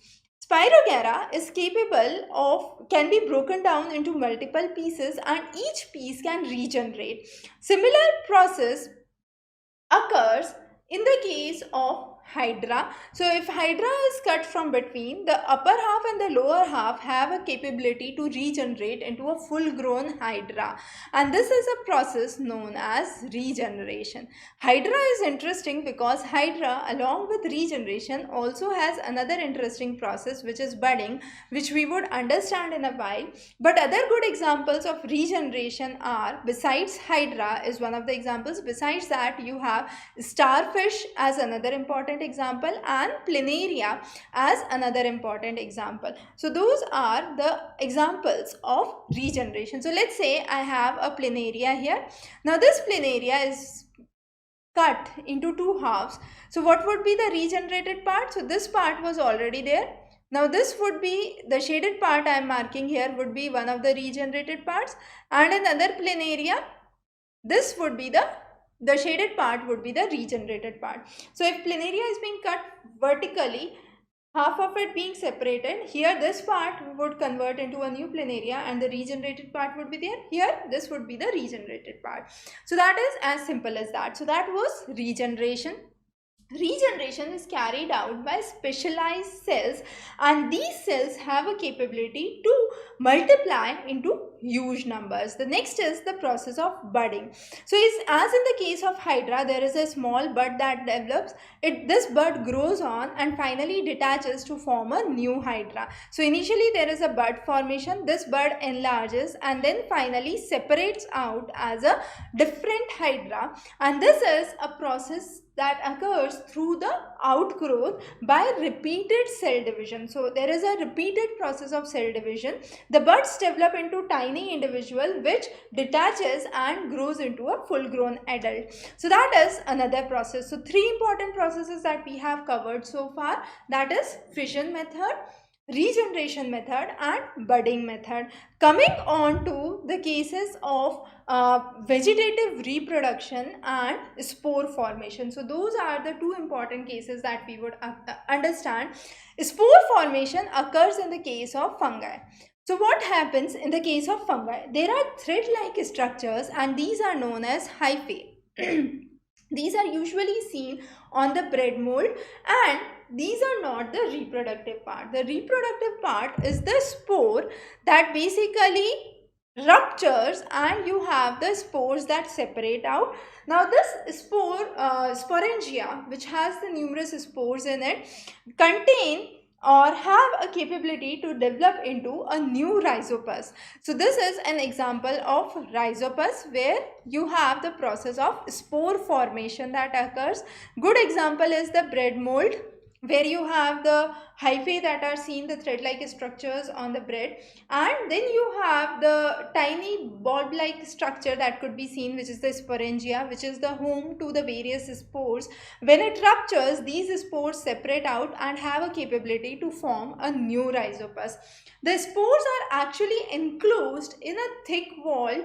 Spirogyra is capable of, can be broken down into multiple pieces and each piece can regenerate. Similar process occurs in the case of Hydra. So if Hydra is cut from between, the upper half and the lower half have a capability to regenerate into a full grown Hydra, and this is a process known as regeneration. Hydra is interesting because Hydra along with regeneration also has another interesting process which is budding, which we would understand in a while. But other good examples of regeneration are, besides Hydra is one of the examples, besides that you have starfish as another important example and planaria as another important example. So those are the examples of regeneration. So let's say I have a planaria here. Now this planaria is cut into two halves. So what would be the regenerated part? So this part was already there. Now this would be the shaded part I am marking here, would be one of the regenerated parts, and another planaria, this would be the shaded part would be the regenerated part. So if planaria is being cut vertically, half of it being separated, here this part would convert into a new planaria and the regenerated part would be there. Here this would be the regenerated part. So that is as simple as that. So that was regeneration. Regeneration is carried out by specialized cells, and these cells have a capability to multiply into huge numbers. The next is the process of budding. So as in the case of Hydra, there is a small bud that develops. This bud grows on and finally detaches to form a new Hydra. So initially there is a bud formation. This bud enlarges and then finally separates out as a different Hydra, and this is a process that occurs through the outgrowth by repeated cell division. So there is a repeated process of cell division. The buds develop into tiny individual which detaches and grows into a full grown adult. So that is another process. So three important processes that we have covered so far, that is fission method, regeneration method and budding method. Coming on to the cases of vegetative reproduction and spore formation. So those are the two important cases that we would understand. Spore formation occurs in the case of fungi. So what happens in the case of fungi? There are thread-like structures and these are known as hyphae. These are usually seen on the bread mold, and these are not the reproductive part. The reproductive part is the spore that basically ruptures and you have the spores that separate out. Now this spore, sporangia, which has the numerous spores in it, contain or have a capability to develop into a new rhizopus. So this is an example of rhizopus where you have the process of spore formation that occurs. Good example is the bread mold. where you have the hyphae that are seen, the thread-like structures on the bread, and then you have the tiny bulb-like structure that could be seen, which is the sporangia, which is the home to the various spores. When it ruptures, these spores separate out and have a capability to form a new rhizopus. The spores are actually enclosed in a thick wall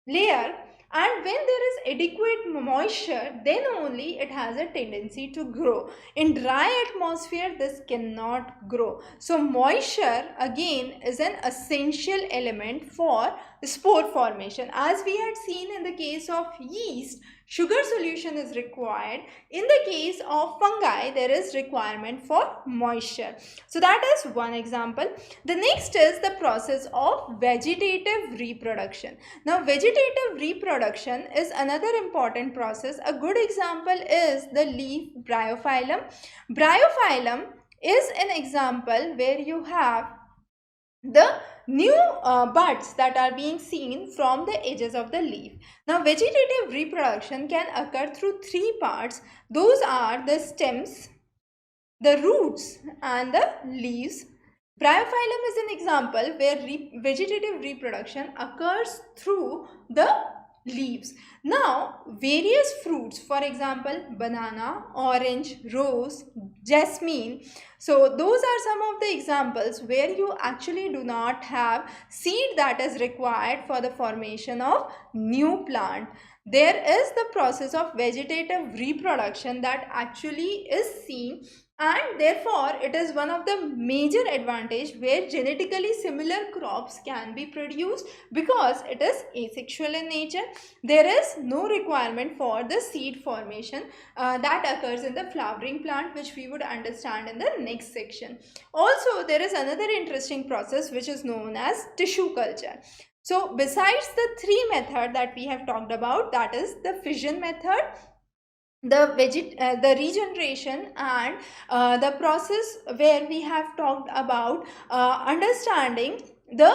layer, and when there is adequate moisture, then only it has a tendency to grow. In dry atmosphere, this cannot grow. So moisture again is an essential element for spore formation. As we had seen in the case of yeast, sugar solution is required. In the case of fungi, there is requirement for moisture. So that is one example. The next is the process of vegetative reproduction. Now vegetative reproduction is another important process. A good example is the leaf bryophyllum. Bryophyllum is an example where you have the new buds that are being seen from the edges of the leaf. Now vegetative reproduction can occur through three parts. Those are the stems, the roots, and the leaves. Bryophyllum is an example where vegetative reproduction occurs through the leaves. Now various fruits, for example banana, orange, rose, jasmine, so those are some of the examples where you actually do not have seed that is required for the formation of new plant. There is the process of vegetative reproduction that actually is seen, and therefore it is one of the major advantage where genetically similar crops can be produced because it is asexual in nature. There is no requirement for the seed formation that occurs in the flowering plant, which we would understand in the next section. Also, there is another interesting process which is known as tissue culture. So besides the three methods that we have talked about, that is the fission method, the regeneration, and the process where we have talked about understanding the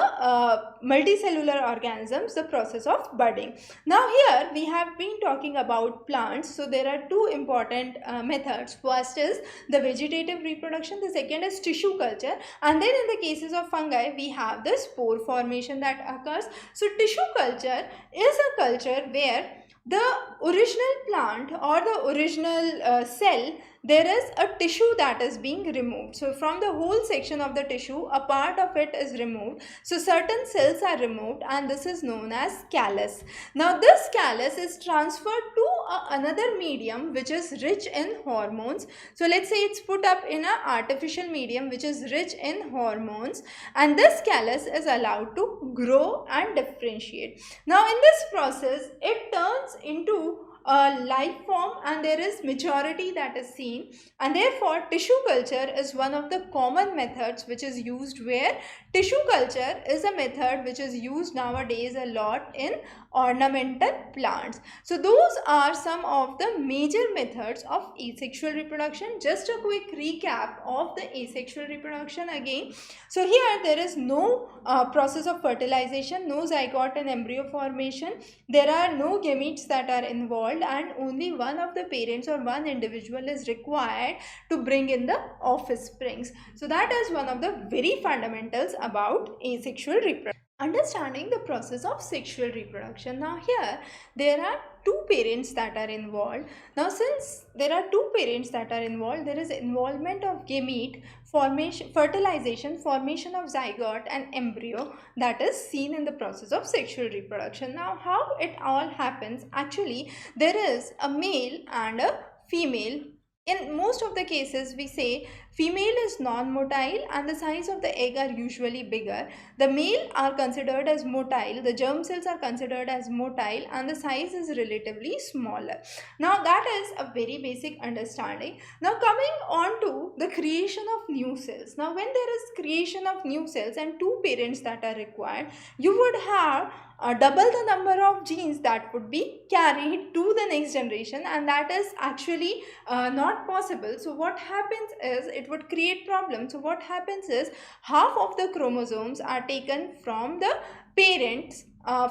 multicellular organisms, the process of budding. Now here we have been talking about plants, so there are two important methods. First is the vegetative reproduction, the second is tissue culture, and then in the cases of fungi we have the spore formation that occurs. So tissue culture is a culture where the original plant or the original cell, there is a tissue that is being removed. So from the whole section of the tissue, a part of it is removed. So certain cells are removed, and this is known as callus. Now this callus is transferred to another medium which is rich in hormones. So let's say it's put up in an artificial medium which is rich in hormones, and this callus is allowed to grow and differentiate. Now in this process, it turns into a life form and there is maturity that is seen, and therefore tissue culture is one of the common methods which is used, where tissue culture is a method which is used nowadays a lot in ornamental plants. So those are some of the major methods of asexual reproduction. Just a quick recap of the asexual reproduction again. So here there is no process of fertilization, no zygote and embryo formation, there are no gametes that are involved, and only one of the parents or one individual is required to bring in the offsprings. So that is one of the very fundamentals about asexual reproduction. Understanding the process of sexual reproduction. Now here there are two parents that are involved. Now since there are two parents that are involved, there is involvement of gamete formation, fertilization, formation of zygote and embryo that is seen in the process of sexual reproduction. Now how it all happens, actually there is a male and a female. In most of the cases we say female is non-motile and the size of the egg are usually bigger. The male are considered as motile, the germ cells are considered as motile, and the size is relatively smaller. Now that is a very basic understanding. Now coming on to the creation of new cells. Now when there is creation of new cells and two parents that are required, you would have double the number of genes that would be carried to the next generation, and that is actually not possible. So what happens is it would create problems. So what happens is half of the chromosomes are taken from the parents,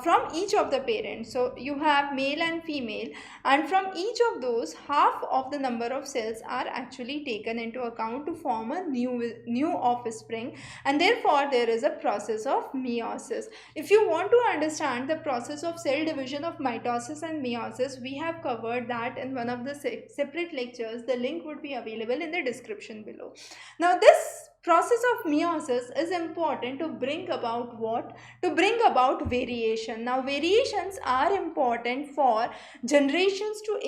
from each of the parents. So you have male and female, and from each of those, half of the number of cells are actually taken into account to form a new offspring, and therefore there is a process of meiosis. If you want to understand the process of cell division of mitosis and meiosis, we have covered that in one of the separate lectures. The link would be available in the description below. Now this process of meiosis is important to bring about what? To bring about variation. Now variations are important for generations to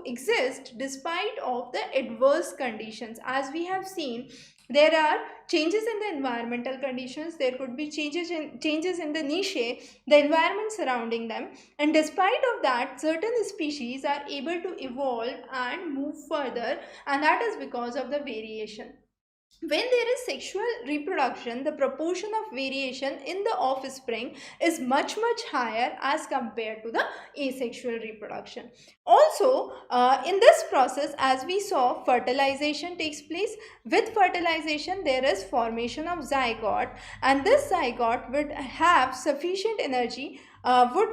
exist despite of the adverse conditions. As we have seen, there are changes in the environmental conditions, there could be changes in the niche, the environment surrounding them, and despite of that, certain species are able to evolve and move further, and that is because of the variation. When there is sexual reproduction, the proportion of variation in the offspring is much higher as compared to the asexual reproduction. Also, in this process, as we saw, fertilization takes place. With fertilization, there is formation of zygote, and this zygote would have sufficient energy, would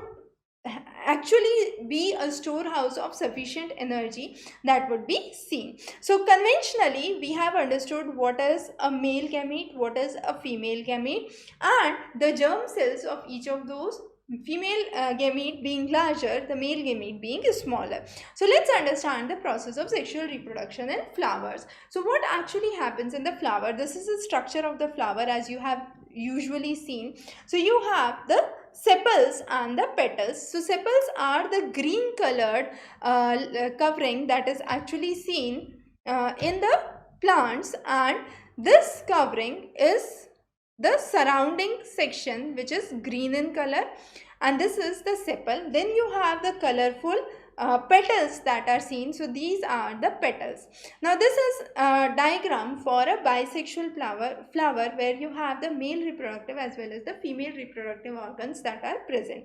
actually be a storehouse of sufficient energy that would be seen. So conventionally we have understood what is a male gamete, what is a female gamete, and the germ cells of each of those, female gamete being larger, the male gamete being smaller. So let's understand the process of sexual reproduction in flowers. So what actually happens in the flower? This is the structure of the flower as you have usually seen. So you have the sepals and the petals. So sepals are the green colored covering that is actually seen in the plants, and this covering is the surrounding section which is green in color, and this is the sepal. Then you have the colorful petals that are seen. So these are the petals. Now this is a diagram for a bisexual flower where you have the male reproductive as well as the female reproductive organs that are present.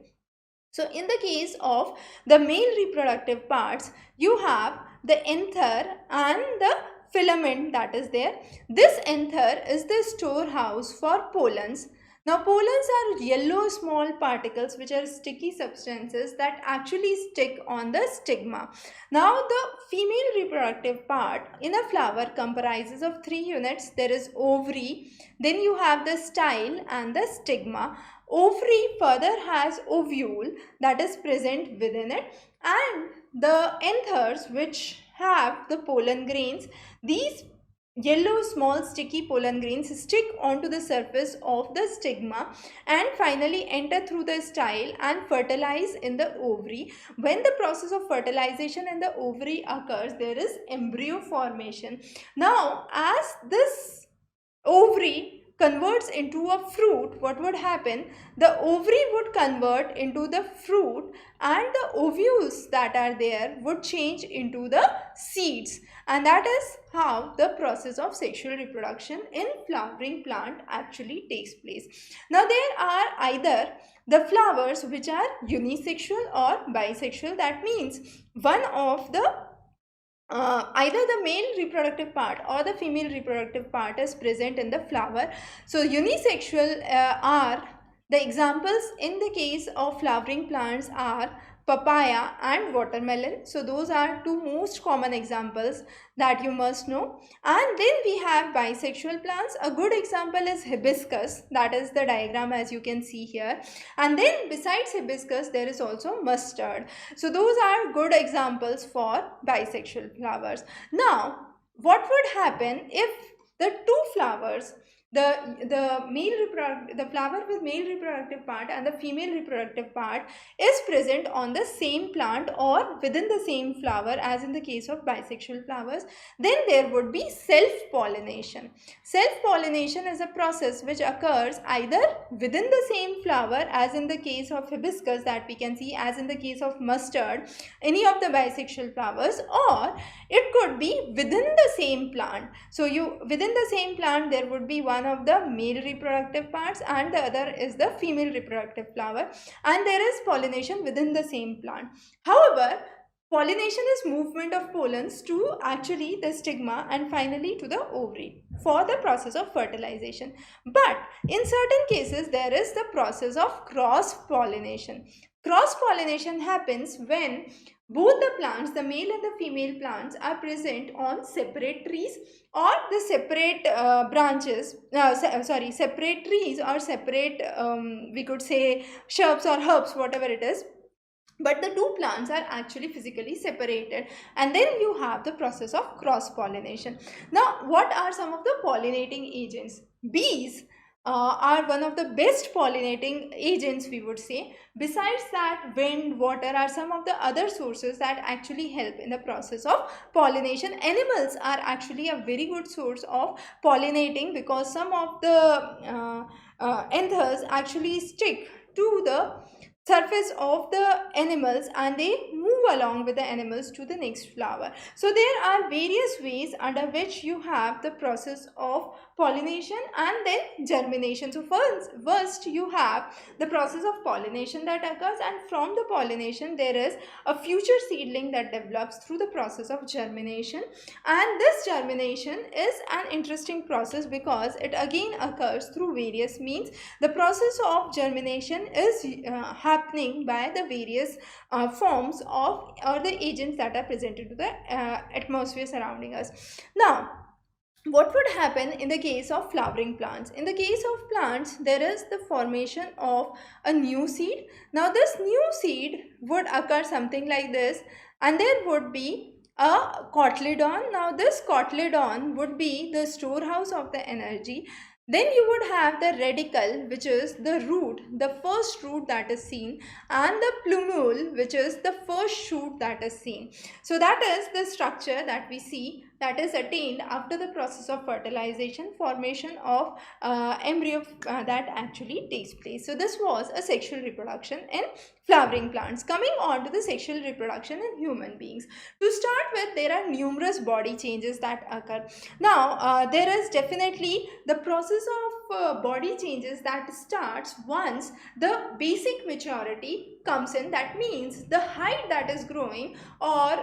So in the case of the male reproductive parts, you have the anther and the filament that is there. This anther is the storehouse for pollens. Now pollens are yellow small particles which are sticky substances that actually stick on the stigma. Now the female reproductive part in a flower comprises of 3 units. There is ovary, then you have the style and the stigma. Ovary further has ovule that is present within it, and the anthers which have the pollen grains. These yellow small sticky pollen grains stick onto the surface of the stigma and finally enter through the style and fertilize in the ovary. When the process of fertilization in the ovary occurs, there is embryo formation. Now as this ovary converts into a fruit, what would happen? The ovary would convert into the fruit, and the ovules that are there would change into the seeds, and that is how the process of sexual reproduction in flowering plant actually takes place. Now there are either the flowers which are unisexual or bisexual. That means one of the either the male reproductive part or the female reproductive part is present in the flower. So unisexual are the examples in the case of flowering plants are papaya and watermelon. So those are 2 most common examples that you must know. And then we have bisexual plants. A good example is hibiscus, that is the diagram as you can see here. And then besides hibiscus there is also mustard. So those are good examples for bisexual flowers. Now what would happen if the 2 flowers, the flower with male reproductive part and the female reproductive part is present on the same plant or within the same flower, as in the case of bisexual flowers, then there would be self-pollination. Self-pollination is a process which occurs either within the same flower, as in the case of hibiscus that we can see, as in the case of mustard, any of the bisexual flowers, or it could be within the same plant. So within the same plant there would be one of the male reproductive parts and the other is the female reproductive flower, and there is pollination within the same plant. However, Pollination is movement of pollens to actually the stigma and finally to the ovary for the process of fertilization. But in certain cases, there is the process of cross-pollination. Cross-pollination happens when both the plants, the male and the female plants, are present on separate trees or the separate branches, separate trees or separate, we could say, shrubs or herbs, whatever it is. But the two plants are actually physically separated, and then you have the process of cross pollination. Now, what are some of the pollinating agents? Bees are one of the best pollinating agents, we would say. Besides that, wind, water are some of the other sources that actually help in the process of pollination. Animals are actually a very good source of pollinating because some of the anthers actually stick to the surface of the animals and they move along with the animals to the next flower. So there are various ways under which you have the process of pollination and then germination. So first you have the process of pollination that occurs, and from the pollination there is a future seedling that develops through the process of germination. And this germination is an interesting process because it again occurs through various means. The process of germination is happening by the various forms of or the agents that are presented to the atmosphere surrounding us. Now, what would happen in the case of flowering plants? In the case of plants, there is the formation of a new seed. Now, this new seed would occur something like this, and there would be a cotyledon. Now, this cotyledon would be the storehouse of the energy. Then you would have the radicle, which is the root, the first root that is seen, and the plumule, which is the first shoot that is seen. So that is the structure that we see that is attained after the process of fertilization, formation of embryo that actually takes place. So this was a sexual reproduction in flowering plants. Coming on to the sexual reproduction in human beings. To start with, there are numerous body changes that occur. Now, there is definitely the process of body changes that starts once the basic maturity comes in. That means the height that is growing or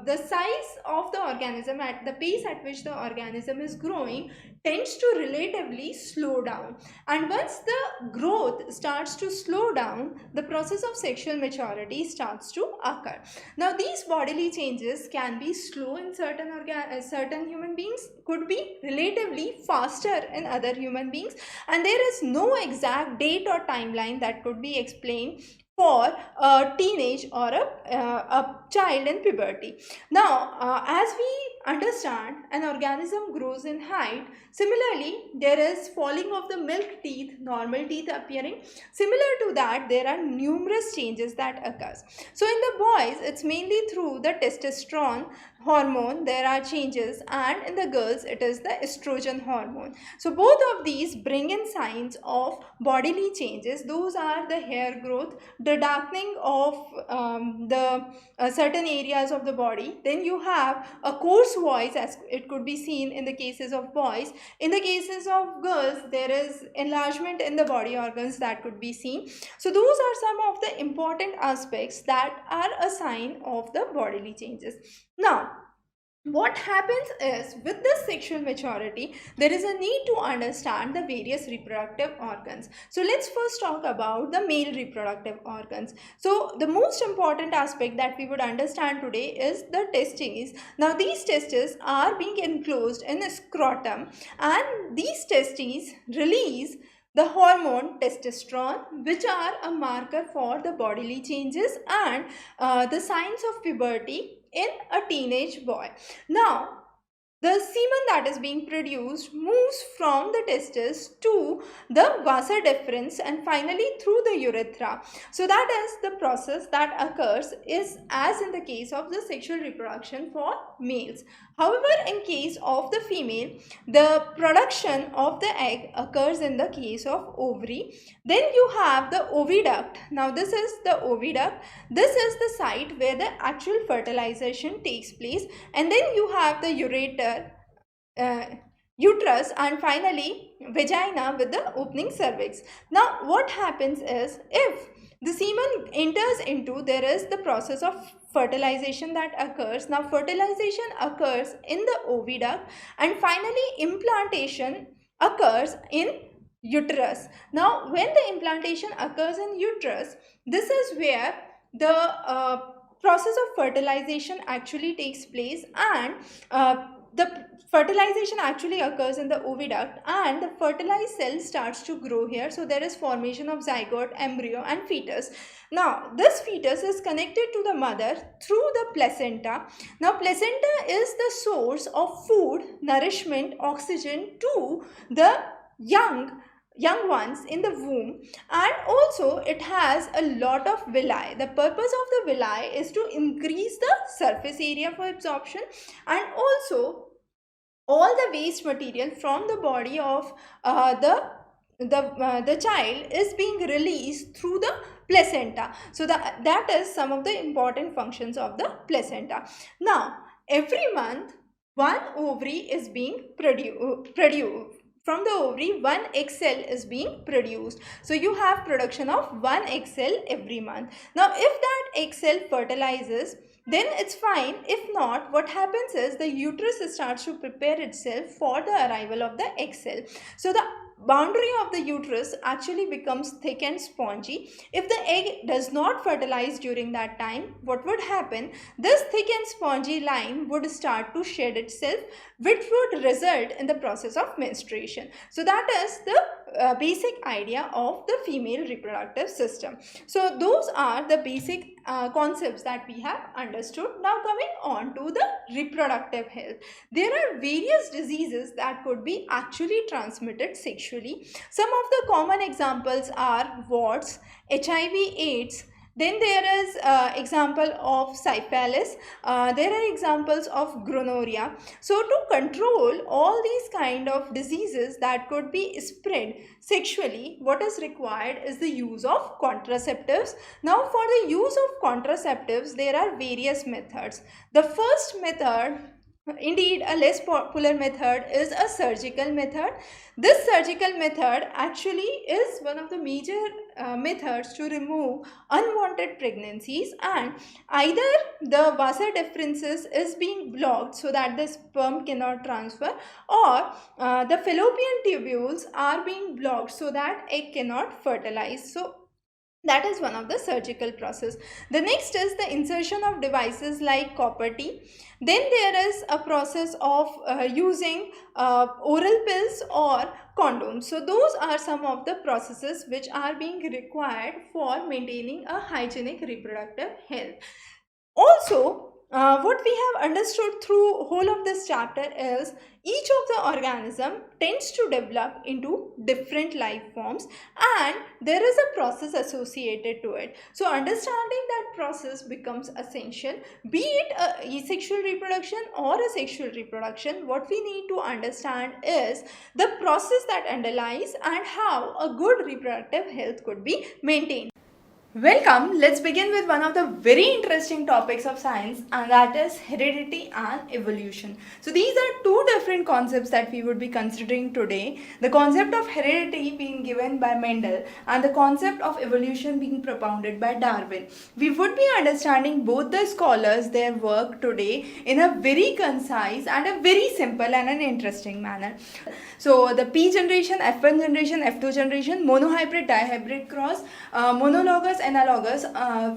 the size of the organism at the pace at which the organism is growing tends to relatively slow down. And once the growth starts to slow down, the process of sexual maturity starts to occur. Now, these bodily changes can be slow in certain human beings, could be relatively faster in other human beings, and there is no exact date or timeline that could be explained for a teenage or a child in puberty. Now, as we understand, an organism grows in height. Similarly, there is falling of the milk teeth, normal teeth appearing. Similar to that, there are numerous changes that occurs. So in the boys, it's mainly through the testosterone hormone there are changes, and in the girls it is the estrogen hormone. So both of these bring in signs of bodily changes. Those are the hair growth, the darkening of the certain areas of the body. Then you have a coarse voice, as it could be seen in the cases of boys. In the cases of girls, there is enlargement in the body organs that could be seen. So those are some of the important aspects that are a sign of the bodily changes. Now, what happens is, with this sexual maturity, there is a need to understand the various reproductive organs. So let's first talk about the male reproductive organs. So the most important aspect that we would understand today is the testes. Now these testes are being enclosed in a scrotum, and these testes release the hormone testosterone, which are a marker for the bodily changes and the signs of puberty in a teenage boy. Now, the semen that is being produced moves from the testes to the vasa deferens and finally through the urethra. So that is the process that occurs is as in the case of the sexual reproduction for males. However, in case of the female, the production of the egg occurs in the case of ovary. Then you have the oviduct. Now this is the oviduct. This is the site where the actual fertilization takes place. And then you have the ureter, uterus, and finally vagina with the opening cervix. Now what happens is, if the semen enters into, there is the process of fertilization that occurs. Now fertilization occurs in the oviduct, and finally implantation occurs in uterus. Now when the implantation occurs in uterus, this is where the process of fertilization actually takes place, and the fertilization actually occurs in the oviduct, and the fertilized cell starts to grow here. So there is formation of zygote, embryo and fetus. Now this fetus is connected to the mother through the placenta. Now placenta is the source of food, nourishment, oxygen to the young ones in the womb, and also it has a lot of villi. The purpose of the villi is to increase the surface area for absorption, and also all the waste material from the body of the child is being released through the placenta. So that is some of the important functions of the placenta. Now every month one ovary is being produced. From the ovary, one egg cell is being produced. So you have production of one egg cell every month. Now if that egg cell fertilizes, then it's fine. If not, what happens is the uterus starts to prepare itself for the arrival of the egg cell. So the boundary of the uterus actually becomes thick and spongy. If the egg does not fertilize during that time, what would happen? This thick and spongy line would start to shed itself, which would result in the process of menstruation. So that is the basic idea of the female reproductive system. So those are the basic concepts that we have understood. Now coming on to the reproductive health. There are various diseases that could be actually transmitted sexually. Some of the common examples are warts, HIV/AIDS. Then there is example of syphilis. There are examples of gonorrhea. So to control all these kind of diseases that could be spread sexually, what is required is the use of contraceptives. Now for the use of contraceptives, there are various methods. The first method, indeed a less popular method, is a surgical method. This surgical method actually is one of the major methods to remove unwanted pregnancies, and either the vasa deferens is being blocked so that the sperm cannot transfer, or the fallopian tubules are being blocked so that egg cannot fertilize. So that is one of the surgical process. The next is the insertion of devices like copper T. Then there is a process of using oral pills or condoms. So those are some of the processes which are being required for maintaining a hygienic reproductive health. Also, what we have understood through whole of this chapter is each of the organism tends to develop into different life forms, and there is a process associated to it. So understanding that process becomes essential. Be it asexual reproduction or a sexual reproduction, what we need to understand is the process that underlies and how a good reproductive health could be maintained. Welcome. Let's begin with one of the very interesting topics of science, and that is heredity and evolution. So these are two different concepts that we would be considering today. The concept of heredity being given by Mendel and the concept of evolution being propounded by Darwin. We would be understanding both the scholars, their work today in a very concise and a very simple and an interesting manner. So the P generation, F1 generation, F2 generation, monohybrid, dihybrid cross, monologous, analogous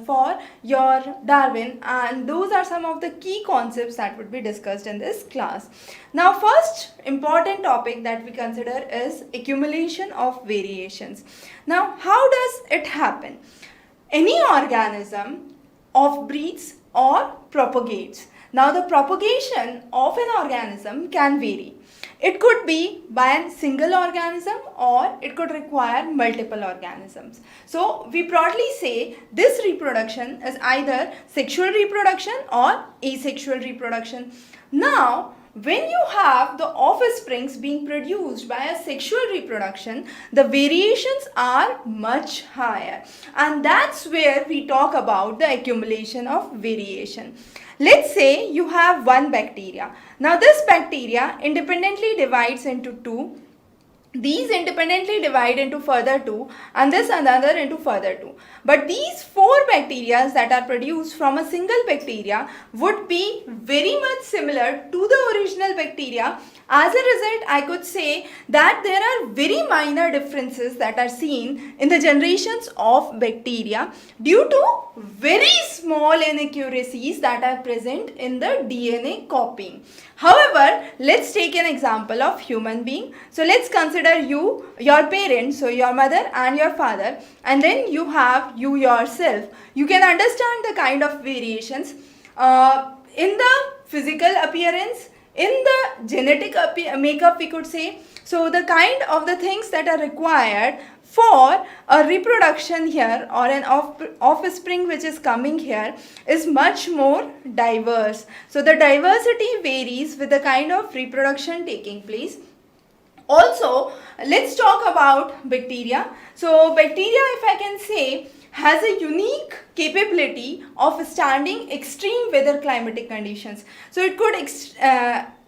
for your Darwin, and those are some of the key concepts that would be discussed in this class. Now first important topic that we consider is accumulation of variations. Now how does it happen? Any organism offbreeds or propagates. Now the propagation of an organism can vary. It could be by a single organism or it could require multiple organisms. So we broadly say this reproduction is either sexual reproduction or asexual reproduction. Now when you have the offsprings being produced by a sexual reproduction, the variations are much higher, and that's where we talk about the accumulation of variation. Let's say you have one bacteria. Now this bacteria independently divides into two. These independently divide into further two, and this another into further two. but these 4 bacteria that are produced from a single bacteria would be very much similar to the original bacteria. As a result, I could say that there are very minor differences that are seen in the generations of bacteria due to very small inaccuracies that are present in the DNA copying. However, let's take an example of human being. So let's consider you, your parents, so your mother and your father, and then you have you yourself. You can understand the kind of variations in the physical appearance, in the genetic makeup, we could say. So the kind of the things that are required for a reproduction here or an offspring which is coming here is much more diverse. So the diversity varies with the kind of reproduction taking place. Also, let's talk about bacteria. So bacteria, if I can say, has a unique capability of standing extreme weather climatic conditions. So it could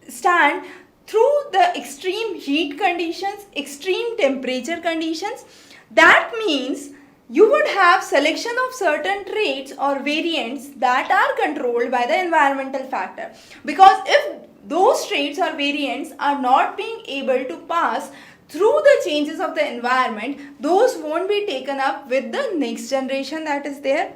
stand through the extreme heat conditions, extreme temperature conditions. That means you would have selection of certain traits or variants that are controlled by the environmental factor. Because if those traits or variants are not being able to pass through the changes of the environment, those won't be taken up with the next generation that is there.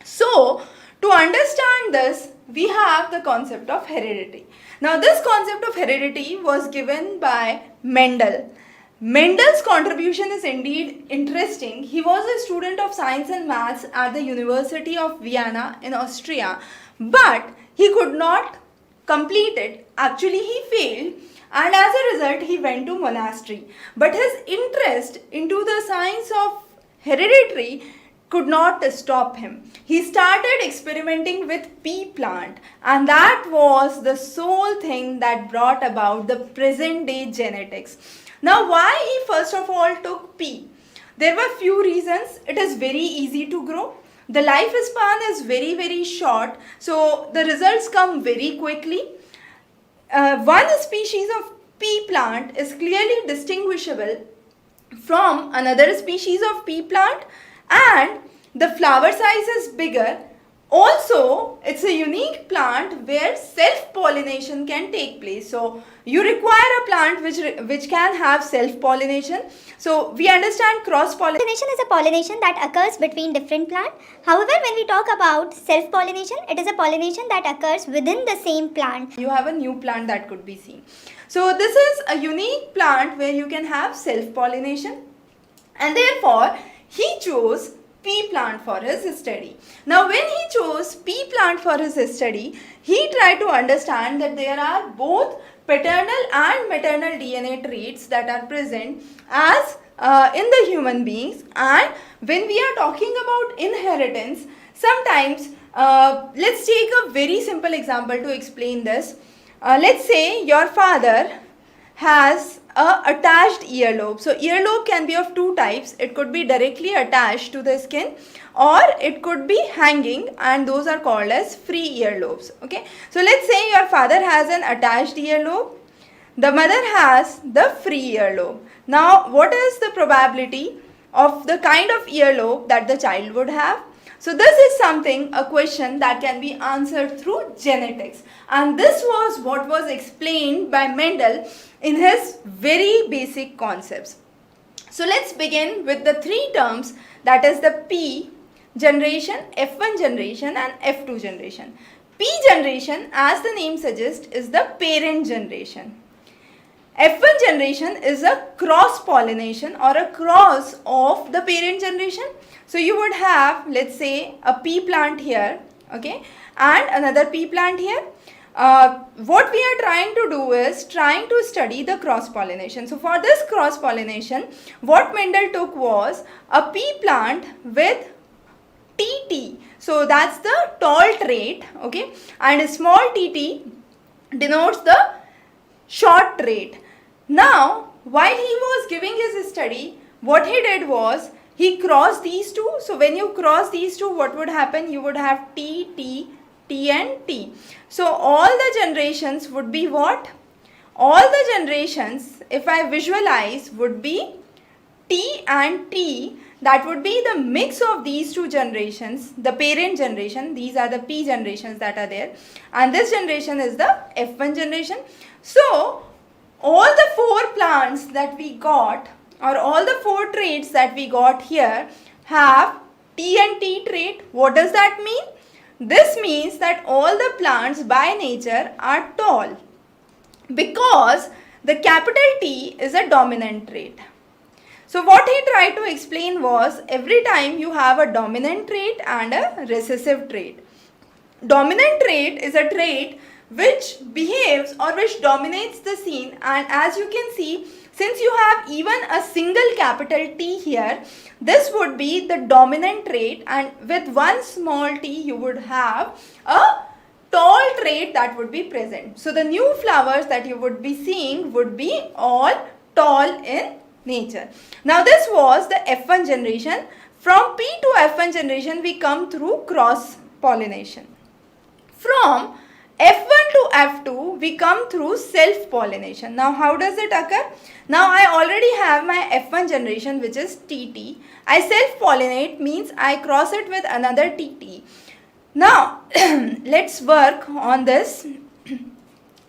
So, to understand this, we have the concept of heredity. Now, this concept of heredity was given by Mendel. Mendel's contribution is indeed interesting. He was a student of science and maths at the University of Vienna in Austria, but he could not complete it. Actually, he failed, and as a result, he went to monastery. But his interest into the science of hereditary could not stop him. He started experimenting with pea plant, and that was the sole thing that brought about the present day genetics. Now, why he first of all took pea? There were few reasons. It is very easy to grow. The lifespan is very short, so the results come very quickly. One species of pea plant is clearly distinguishable from another species of pea plant, and the flower size is bigger. Also, it's a unique plant where self-pollination can take place. So, you require a plant which can have self-pollination. So, we understand cross-pollination. Pollination is a pollination that occurs between different plants. However, when we talk about self-pollination, it is a pollination that occurs within the same plant. You have a new plant that could be seen. So, this is a unique plant where you can have self-pollination, and therefore, he chose pea plant for his study. Now, when he chose pea plant for his study, he tried to understand that there are both paternal and maternal DNA traits that are present as in the human beings. And when we are talking about inheritance, sometimes let's take a very simple example to explain this. Let's say your father has a attached earlobe. So earlobe can be of two types. It could be directly attached to the skin, or it could be hanging, and those are called as free earlobes. Okay. So let's say your father has an attached earlobe. The mother has the free earlobe. Now, what is the probability of the kind of earlobe that the child would have? So this is something, a question that can be answered through genetics, and this was what was explained by Mendel in his very basic concepts. So let's begin with the three terms, that is the P generation, F1 generation and F2 generation. P generation, as the name suggests, is the parent generation. F1 generation is a cross pollination or a cross of the parent generation. So you would have, let's say, a pea plant here, okay, and another pea plant here. What we are trying to do is trying to study the cross pollination. So for this cross pollination, what Mendel took was a pea plant with TT. So that's the tall trait, okay, and a small TT denotes the short trait. Now, while he was giving his study, what he did was he crossed these two. So when you cross these two, what would happen? You would have T, T, T and T. So all the generations would be what? All the generations, if I visualize, would be T and T. that would be the mix of these two generations, the parent generation, these are the P generations that are there, and this generation is the F1 generation. So all the 4 plants that we got, or all the 4 traits that we got here, have T and T trait. What does that mean? This means that all the plants by nature are tall, because the capital T is a dominant trait. So what he tried to explain was, every time you have a dominant trait and a recessive trait. Dominant trait is a trait which behaves or which dominates the scene, and as you can see, since you have even a single capital T here, this would be the dominant trait, and with one small t you would have a tall trait that would be present. So the new flowers that you would be seeing would be all tall in nature. Now this was the F1 generation. From P to F1 generation we come through cross pollination. From F1 to F2 we come through self pollination. Now how does it occur? Now I already have my F1 generation, which is TT. I self pollinate means I cross it with another TT. Now let's work on this.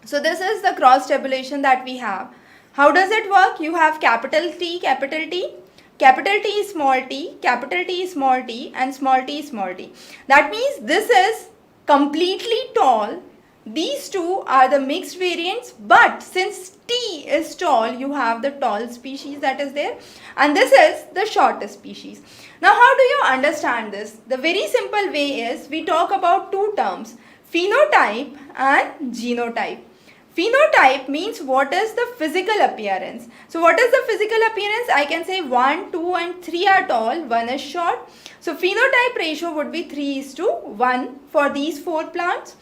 So this is the cross tabulation that we have. How does it work? You have capital T, capital T, capital T, small t, capital T, small t, and small t, small t. That means this is completely tall. These two are the mixed variants, but since T is tall, you have the tall species that is there, and this is the shortest species. Now how do you understand this? The very simple way is, we talk about 2 terms, phenotype and genotype. Phenotype means what is the physical appearance. So what is the physical appearance? I can say 1, 2 and 3 are tall, 1 is short. So phenotype ratio would be 3:1 for these 4 plants.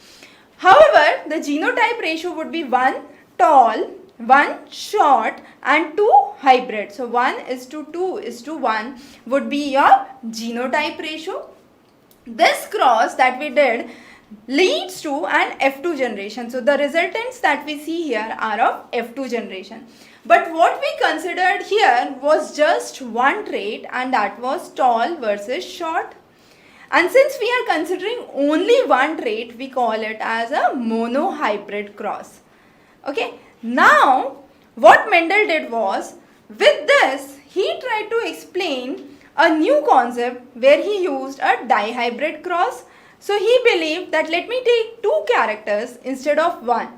However, the genotype ratio would be 1 tall, 1 short and 2 hybrid. So 1:2:1 would be your genotype ratio. This cross that we did leads to an F2 generation. So the resultants that we see here are of F2 generation. But what we considered here was just one trait, and that was tall versus short. And since we are considering only one trait, we call it as a monohybrid cross. Okay. Now what Mendel did was, with this he tried to explain a new concept where he used a dihybrid cross. So he believed that let me take 2 characters instead of 1,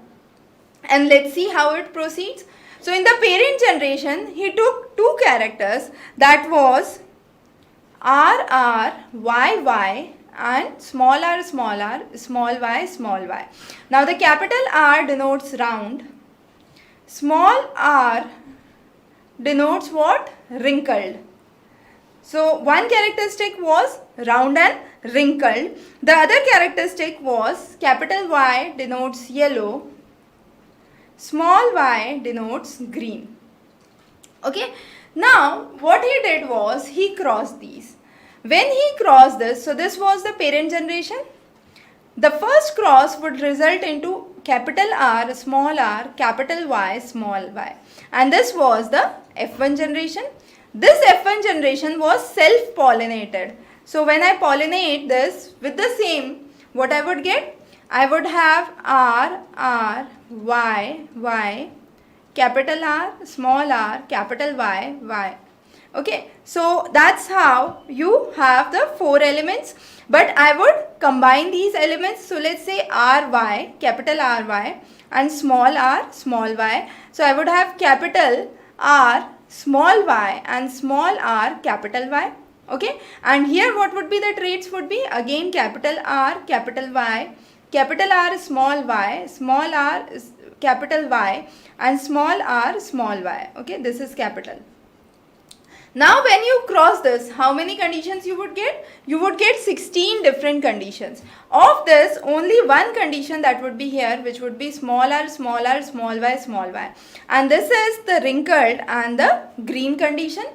and let's see how it proceeds. So in the parent generation he took 2 characters, that was RR, YY and small r, small y. Now the capital R denotes round, small r denotes what? Wrinkled. So one characteristic was round and wrinkled. The other characteristic was capital Y denotes yellow, small y denotes green. Okay. Now what he did was, he crossed these. When he crossed this, so this was the parent generation. The first cross would result into capital R, small r, capital Y, small y. And this was the F1 generation. This F1 generation was self-pollinated. So when I pollinate this with the same, what I would get? I would have R, R, Y, Y, capital R, small r, capital Y, Y. Okay, so that's how you have the 4 elements. But I would combine these elements. So let's say RY, capital RY and small r, small y. So I would have capital R, small y and small r, capital Y. Okay, and here what would be the traits would be? Again capital R, capital Y, capital R, small r, capital Y and small r, small y. Okay, this is capital. Now when you cross this, how many conditions you would get? You would get 16 different conditions. Of this, only one condition that would be here, which would be small r, small y, small y. And this is the wrinkled and the green condition.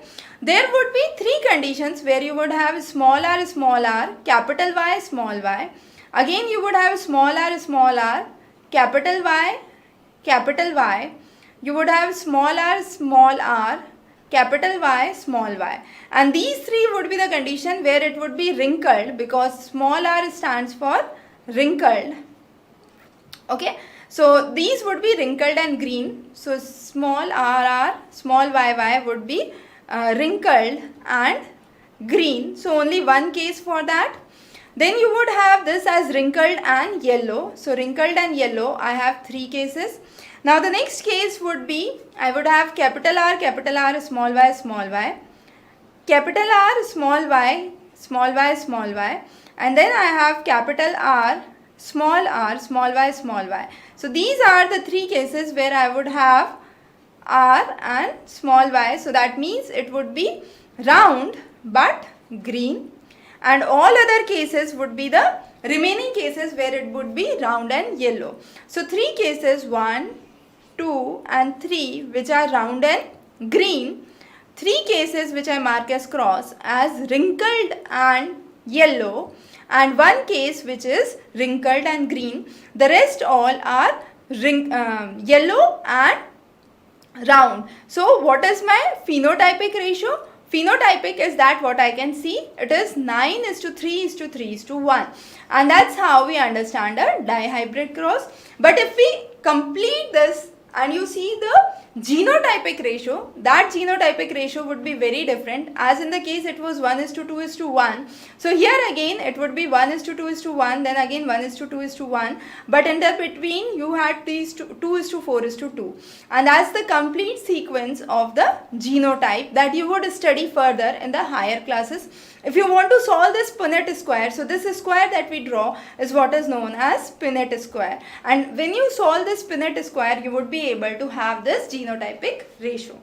There would be 3 conditions where you would have small r, capital Y, small y. Again you would have small r, capital Y. You would have small r, capital Y, small y. And these three would be the condition where it would be wrinkled, because small r stands for wrinkled. Okay, so these would be wrinkled and green. So small r, small y would be wrinkled and green. So only one case for that. Then you would have this as wrinkled and yellow. So wrinkled and yellow, I have three cases. Now the next case would be, I would have capital R, small y, small y. Capital R, small y, small y, small y. And then I have capital R, small y, small y. So these are the three cases where I would have R and small y. So that means it would be round but green. And all other cases would be the remaining cases where it would be round and yellow. So three cases, 1, 2 and 3, which are round and green. Three cases which I mark as cross as wrinkled and yellow, and one case which is wrinkled and green. The rest all are yellow and round. So what is my phenotypic ratio? Phenotypic is that what I can see, it is 9:3:3:1, and that's how we understand a dihybrid cross. But if we complete this and you see the genotypic ratio, that genotypic ratio would be very different. As in the case it was 1:2:1. So here again it would be 1:2:1, then again 1:2:1. But in the between you had these 2:4:2. And that's the complete sequence of the genotype that you would study further in the higher classes. If you want to solve this Punnett square, so this square that we draw is what is known as Punnett square. And when you solve this Punnett square, you would be able to have this genotypic ratio.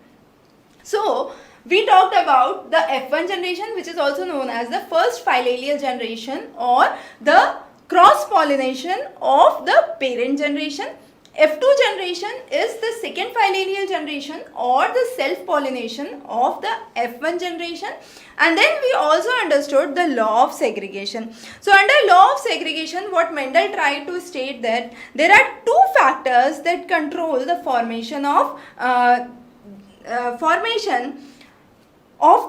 So, we talked about the F1 generation, which is also known as the first phylalial generation or the cross-pollination of the parent generation. F2 generation is the second phylalial generation or the self-pollination of the F1 generation. And then we also understood the law of segregation. So under law of segregation, what Mendel tried to state that there are two factors that control the formation of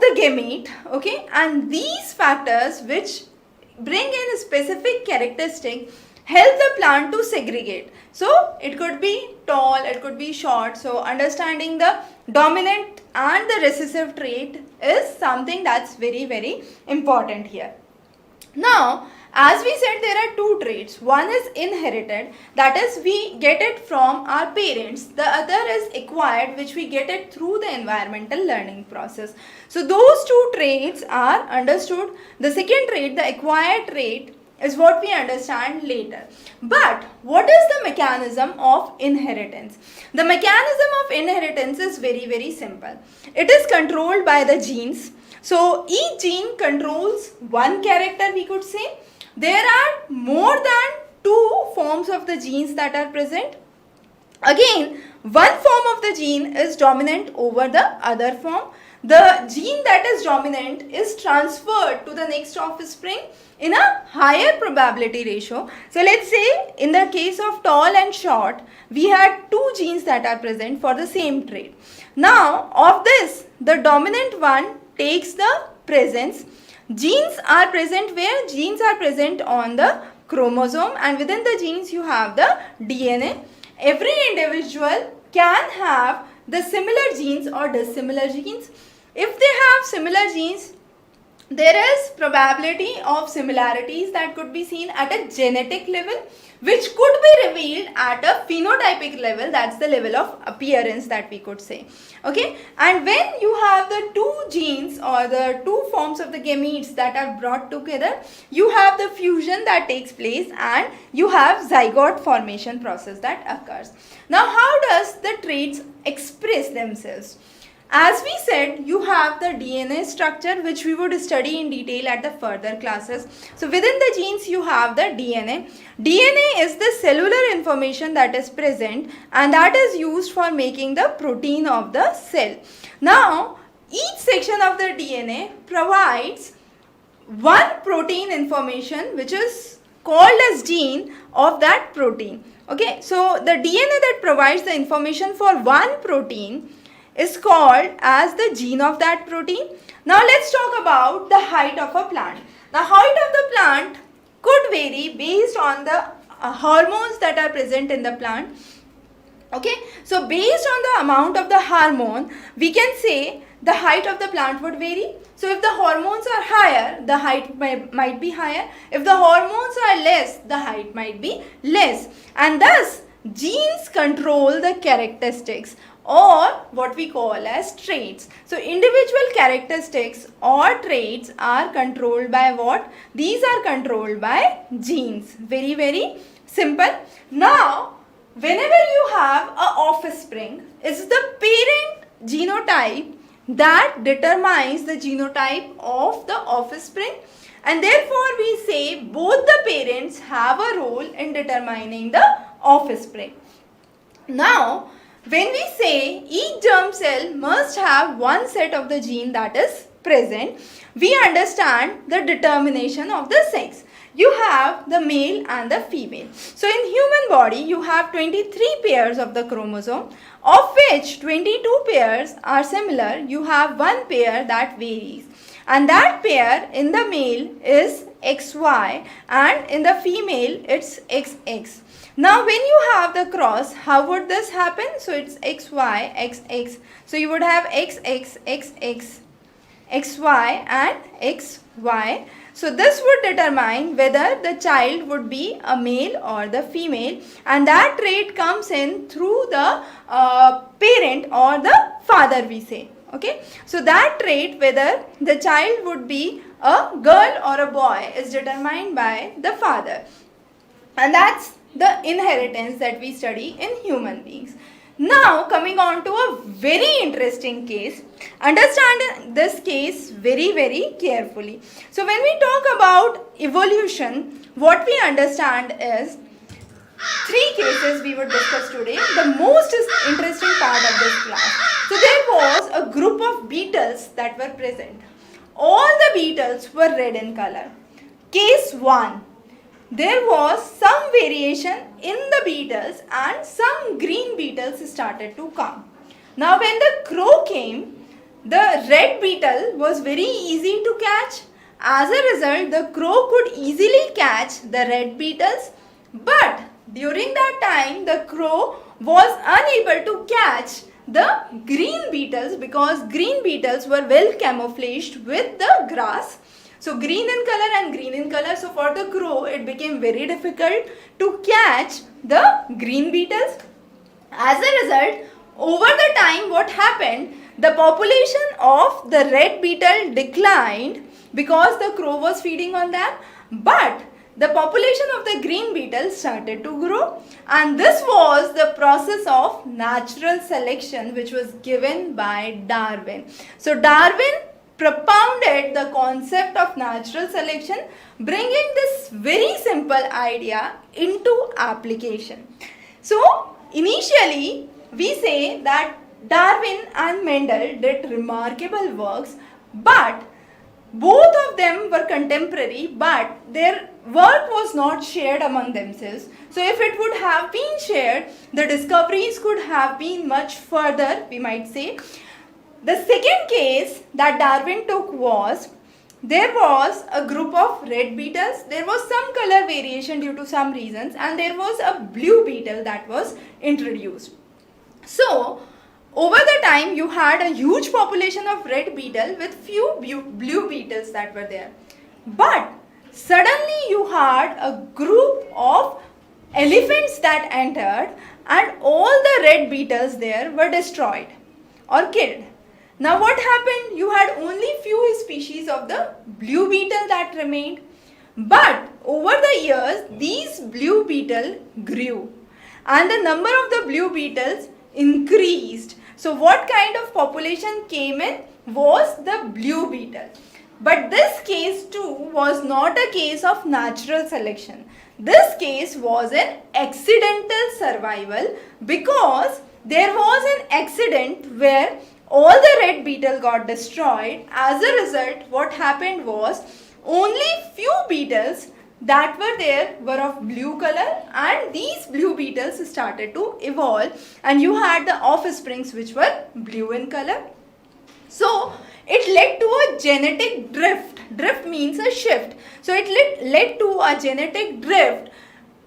the gamete, okay, and these factors which bring in a specific characteristic help the plant to segregate. So it could be tall, it could be short. So understanding the dominant and the recessive trait is something that's very, very important here. Now, as we said, there are two traits. One is inherited, that is we get it from our parents. The other is acquired, which we get it through the environmental learning process. So those two traits are understood. The second trait, the acquired trait, is what we understand later. But what is the mechanism of inheritance? The mechanism of inheritance is very, very simple. It is controlled by the genes. So each gene controls one character, we could say. There are more than two forms of the genes that are present. Again, one form of the gene is dominant over the other form. The gene that is dominant is transferred to the next offspring in a higher probability ratio. So let's say in the case of tall and short, we had two genes that are present for the same trait. Now of this, the dominant one takes the presence. Genes are present where? Genes are present on the chromosome, and within the genes you have the DNA. Every individual can have the similar genes or dissimilar genes. If they have similar genes, there is probability of similarities that could be seen at a genetic level, which could be revealed at a phenotypic level. That's the level of appearance that we could say. Okay, and when you have the two genes or the two forms of the gametes that are brought together, you have the fusion that takes place and you have zygote formation process that occurs. Now, how does the traits express themselves? As we said, you have the DNA structure, which we would study in detail at the further classes. So within the genes you have the DNA. DNA is the cellular information that is present and that is used for making the protein of the cell. Now each section of the DNA provides one protein information which is called as gene of that protein. Okay, so the DNA that provides the information for one protein is called as the gene of that protein. Now let's talk about the height of a plant. The height of the plant could vary based on the hormones that are present in the plant. Okay, so based on the amount of the hormone, we can say the height of the plant would vary. So if the hormones are higher, the height might be higher. If the hormones are less, the height might be less. And thus, genes control the characteristics or what we call as traits. So individual characteristics or traits are controlled by what? These are controlled by genes. Very, very simple. Now, whenever you have an offspring, it's the parent genotype that determines the genotype of the offspring, and therefore we say both the parents have a role in determining the offspring. Now, when we say each germ cell must have one set of the gene that is present, we understand the determination of the sex. You have the male and the female. So in human body, you have 23 pairs of the chromosome, of which 22 pairs are similar. You have one pair that varies. And that pair in the male is XY and in the female it's XX. Now when you have the cross, how would this happen? So it's XY, XX. So you would have XX, XX, XY and XY. So this would determine whether the child would be a male or the female, and that trait comes in through the parent or the father, we say. Okay, so that trait, whether the child would be a girl or a boy, is determined by the father, and that's the inheritance that we study in human beings. Now coming on to a very interesting case. Understand this case very, very carefully. So when we talk about evolution, what we understand is three cases we would discuss today. The most interesting part of this class. So there was a group of beetles that were present. All the beetles were red in color. Case 1. There was some variation in the beetles and some green beetles started to come. Now when the crow came, the red beetle was very easy to catch. As a result, the crow could easily catch the red beetles, but during that time the crow was unable to catch the green beetles because green beetles were well camouflaged with the grass. So green in color and green in color. So for the crow, it became very difficult to catch the green beetles. As a result, over the time, what happened? The population of the red beetle declined because the crow was feeding on them. But the population of the green beetle started to grow. And this was the process of natural selection which was given by Darwin. So Darwin propounded the concept of natural selection, bringing this very simple idea into application. So initially we say that Darwin and Mendel did remarkable works, but both of them were contemporary, but their work was not shared among themselves. So if it would have been shared, the discoveries could have been much further, we might say. The second case that Darwin took was, there was a group of red beetles, there was some color variation due to some reasons, and there was a blue beetle that was introduced. So, over the time you had a huge population of red beetle with few blue beetles that were there. But suddenly you had a group of elephants that entered and all the red beetles there were destroyed or killed. Now what happened? You had only few species of the blue beetle that remained. But over the years, these blue beetle grew and the number of the blue beetles increased. So what kind of population came in was the blue beetle. But this case too was not a case of natural selection. This case was an accidental survival because there was an accident where all the red beetle got destroyed. As a result, what happened was only few beetles that were there were of blue color, and these blue beetles started to evolve, and you had the offsprings which were blue in color. So it led to a genetic drift. Drift means a shift. So it led to a genetic drift,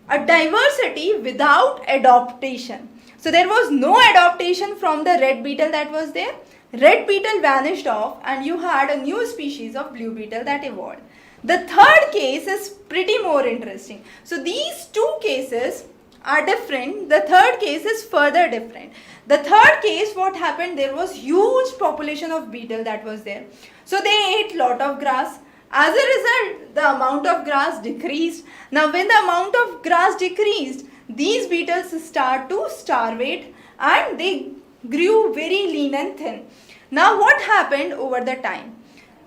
a diversity without adaptation. So there was no adaptation from the red beetle that was there. Red beetle vanished off, and you had a new species of blue beetle that evolved. The third case is pretty more interesting. So these two cases are different. The third case is further different. The third case, what happened, there was huge population of beetle that was there. So they ate lot of grass. As a result, the amount of grass decreased. Now when the amount of grass decreased, these beetles start to starvate, and they grew very lean and thin. Now what happened over the time?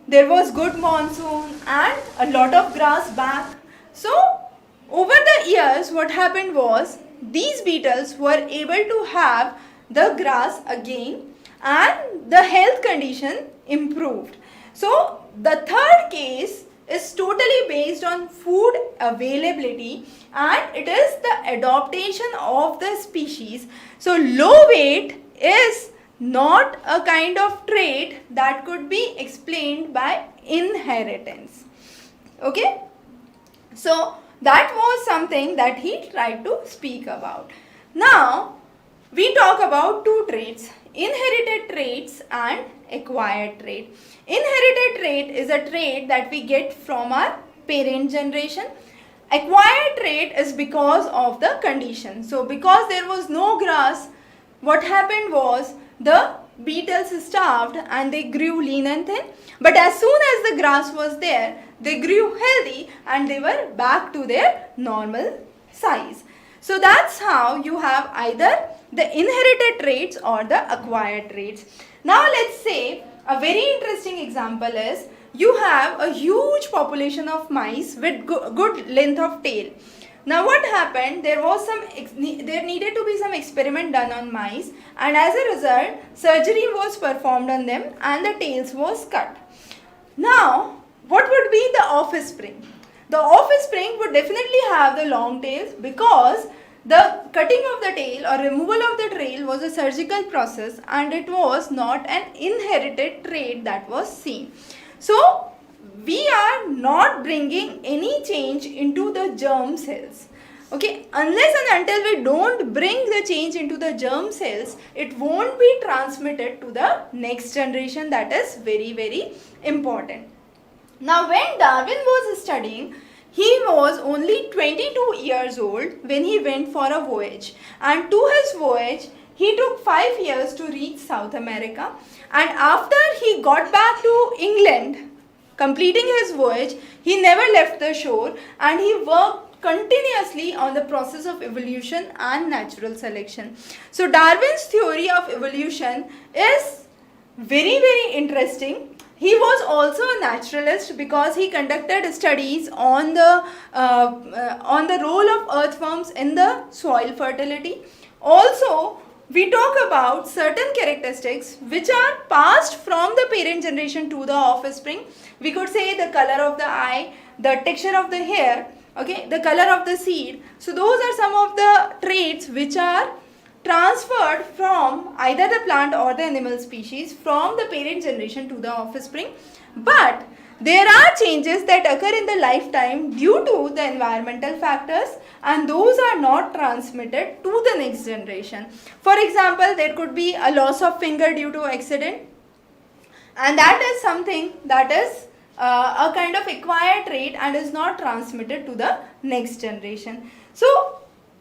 There was good monsoon and a lot of grass back. So over the years, what happened was, these beetles were able to have the grass again, and the health condition improved. So the third case is totally based on food availability, and it is the adaptation of the species. So low weight is not a kind of trait that could be explained by inheritance. Okay, so that was something that he tried to speak about. Now we talk about two traits, inherited traits and acquired trait. Inherited trait is a trait that we get from our parent generation. Acquired trait is because of the condition. So because there was no grass, what happened was, the beetles starved and they grew lean and thin. But as soon as the grass was there, they grew healthy and they were back to their normal size. So that's how you have either the inherited traits or the acquired traits. Now let's say a very interesting example is, you have a huge population of mice with good length of tail. Now what happened, there needed to be some experiment done on mice, and as a result surgery was performed on them and the tails was cut. Now what would be the offspring? The offspring would definitely have the long tails, because the cutting of the tail or removal of the tail was a surgical process, and it was not an inherited trait that was seen. So we are not bringing any change into the germ cells. Okay, unless and until we don't bring the change into the germ cells, it won't be transmitted to the next generation. That is very, very important. Now when Darwin was studying, he was only 22 years old when he went for a voyage, and to his voyage he took 5 years to reach South America, and after he got back to England, completing his voyage, he never left the shore, and he worked continuously on the process of evolution and natural selection. So Darwin's theory of evolution is very, very interesting. He was also a naturalist, because he conducted studies on the role of earthworms in the soil fertility. Also, we talk about certain characteristics which are passed from the parent generation to the offspring. We could say the color of the eye, the texture of the hair, okay, the color of the seed. So those are some of the traits which are transferred from either the plant or the animal species from the parent generation to the offspring. But there are changes that occur in the lifetime due to the environmental factors, and those are not transmitted to the next generation. For example, there could be a loss of finger due to accident, and that is something that is a kind of acquired trait and is not transmitted to the next generation. So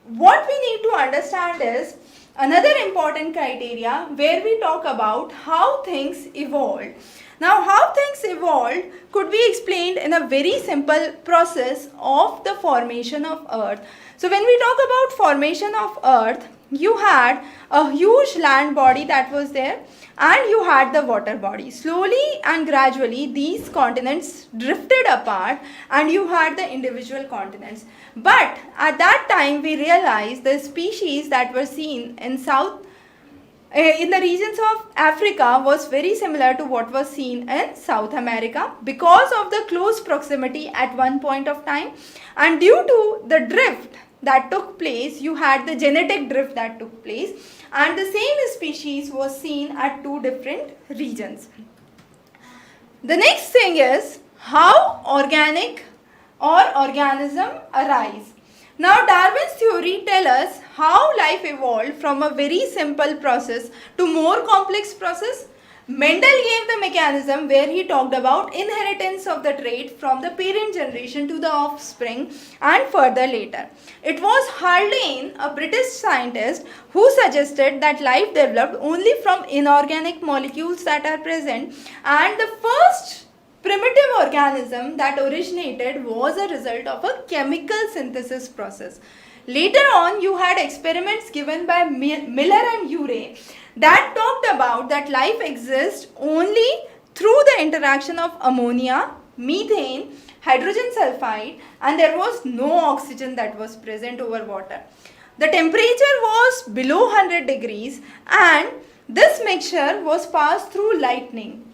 what we need to understand is another important criteria where we talk about how things evolved. Now how things evolved could be explained in a very simple process of the formation of earth. So when we talk about formation of earth, you had a huge land body that was there, and you had the water body. Slowly and gradually these continents drifted apart, and you had the individual continents. But at that time we realized the species that were seen in South in the regions of Africa was very similar to what was seen in South America because of the close proximity at one point of time, and due to the drift that took place, you had the genetic drift that took place, and the same species was seen at two different regions. The next thing is how organic or organism arise. Now Darwin's theory tells us how life evolved from a very simple process to more complex process. Mendel gave the mechanism where he talked about inheritance of the trait from the parent generation to the offspring and further later. It was Haldane, a British scientist, who suggested that life developed only from inorganic molecules that are present, and the first primitive organism that originated was a result of a chemical synthesis process. Later on, you had experiments given by Miller and Urey that talked about that life exists only through the interaction of ammonia, methane, hydrogen sulfide, and there was no oxygen that was present over water. The temperature was below 100 degrees and this mixture was passed through lightning.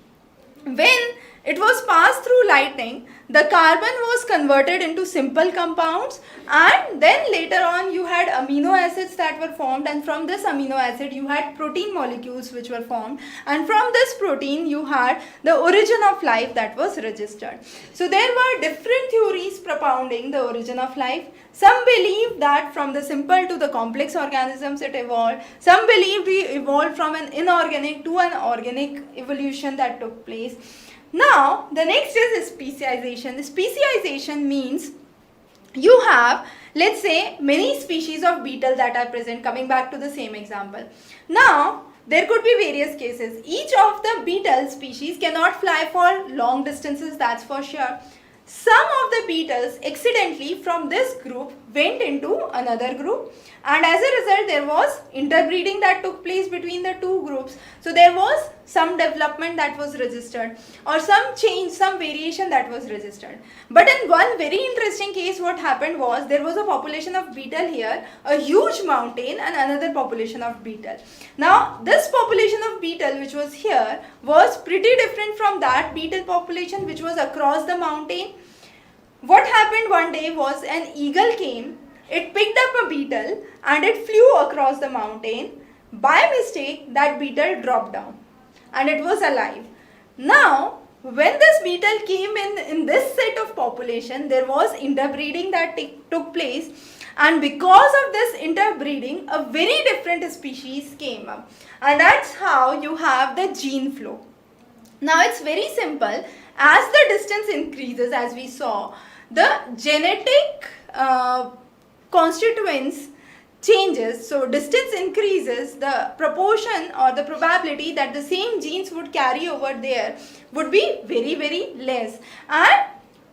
When it was passed through lightning, the carbon was converted into simple compounds, and then later on you had amino acids that were formed, and from this amino acid you had protein molecules which were formed, and from this protein you had the origin of life that was registered. So there were different theories propounding the origin of life. Some believe that from the simple to the complex organisms it evolved. Some believe we evolved from an inorganic to an organic evolution that took place. Now, the next is speciation. Speciation means you have, let's say, many species of beetle that are present, coming back to the same example. Now, there could be various cases. Each of the beetle species cannot fly for long distances, that's for sure. Some of the beetles accidentally from this group went into another group, and as a result there was interbreeding that took place between the two groups. So there was some development that was registered, or some change, some variation that was registered. But in one very interesting case, what happened was there was a population of beetle here, a huge mountain, and another population of beetle. Now this population of beetle which was here was pretty different from that beetle population which was across the mountain. What happened one day was an eagle came, it picked up a beetle and it flew across the mountain. By mistake, that beetle dropped down and it was alive. Now, when this beetle came in this set of population, there was interbreeding that took place, and because of this interbreeding, a very different species came up, and that's how you have the gene flow. Now, it's very simple. As the distance increases, as we saw, the genetic constituents changes. So distance increases, the proportion or the probability that the same genes would carry over there would be very, very less, and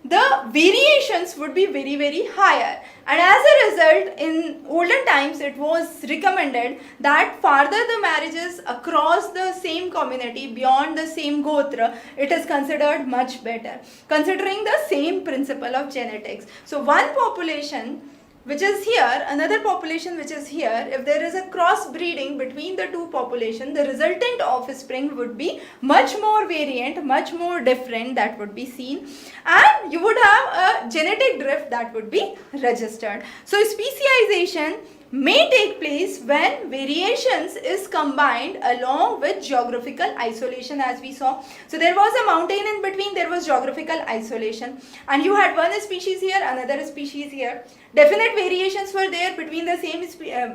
the variations would be very, very higher. And as a result, in olden times it was recommended that farther the marriages across the same community, beyond the same gotra, it is considered much better, considering the same principle of genetics. So one population which is here, another population which is here, if there is a cross breeding between the two populations, the resultant offspring would be much more variant, much more different, that would be seen, and you would have a genetic drift that would be registered. So speciation may take place when variations is combined along with geographical isolation, as we saw. So there was a mountain in between, there was geographical isolation, and you had one species here, another species here. Definite variations were there between the same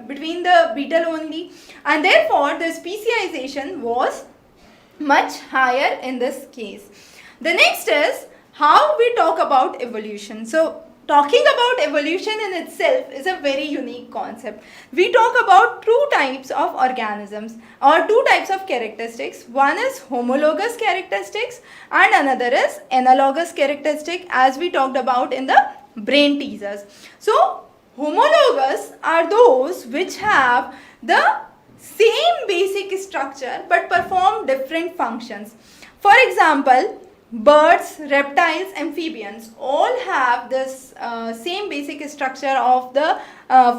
between the beetle only, and therefore the speciation was much higher in this case. The next is how we talk about evolution. So talking about evolution in itself is a very unique concept. We talk about two types of organisms or two types of characteristics. One is homologous characteristics and another is analogous characteristic, as we talked about in the brain teasers. So homologous are those which have the same basic structure but perform different functions. For example, birds, reptiles, amphibians all have this same basic structure of the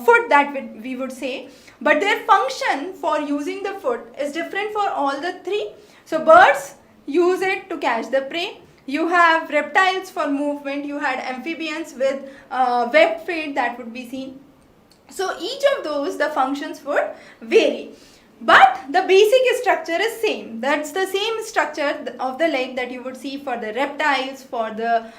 foot that we would say. but their function for using the foot is different for all the three. So birds use it to catch the prey. You have reptiles for movement. You had amphibians with webbed feet that would be seen. So each of those, the functions would vary. But the basic structure is same. That's the same structure of the leg that you would see for the reptiles, for the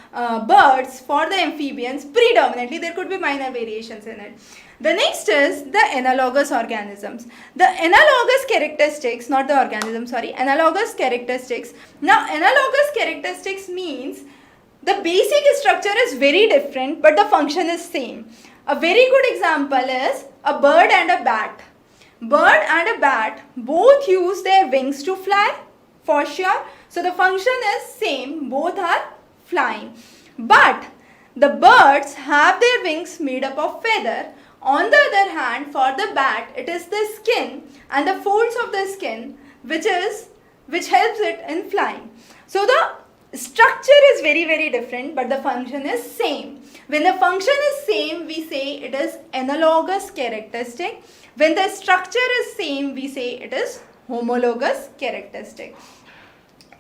birds, for the amphibians. Predominantly, there could be minor variations in it. The next is the analogous organisms. The analogous characteristics, not the organism, sorry, analogous characteristics. Now, analogous characteristics means the basic structure is very different, but the function is same. A very good example is a bird and a bat. Bird and a bat both use their wings to fly, for sure. So the function is same, both are flying. But the birds have their wings made up of feather. On the other hand, for the bat, it is the skin and the folds of the skin which helps it in flying. So the structure is very different, but the function is same. When the function is same, we say it is analogous characteristic. When the structure is same, we say it is homologous characteristic.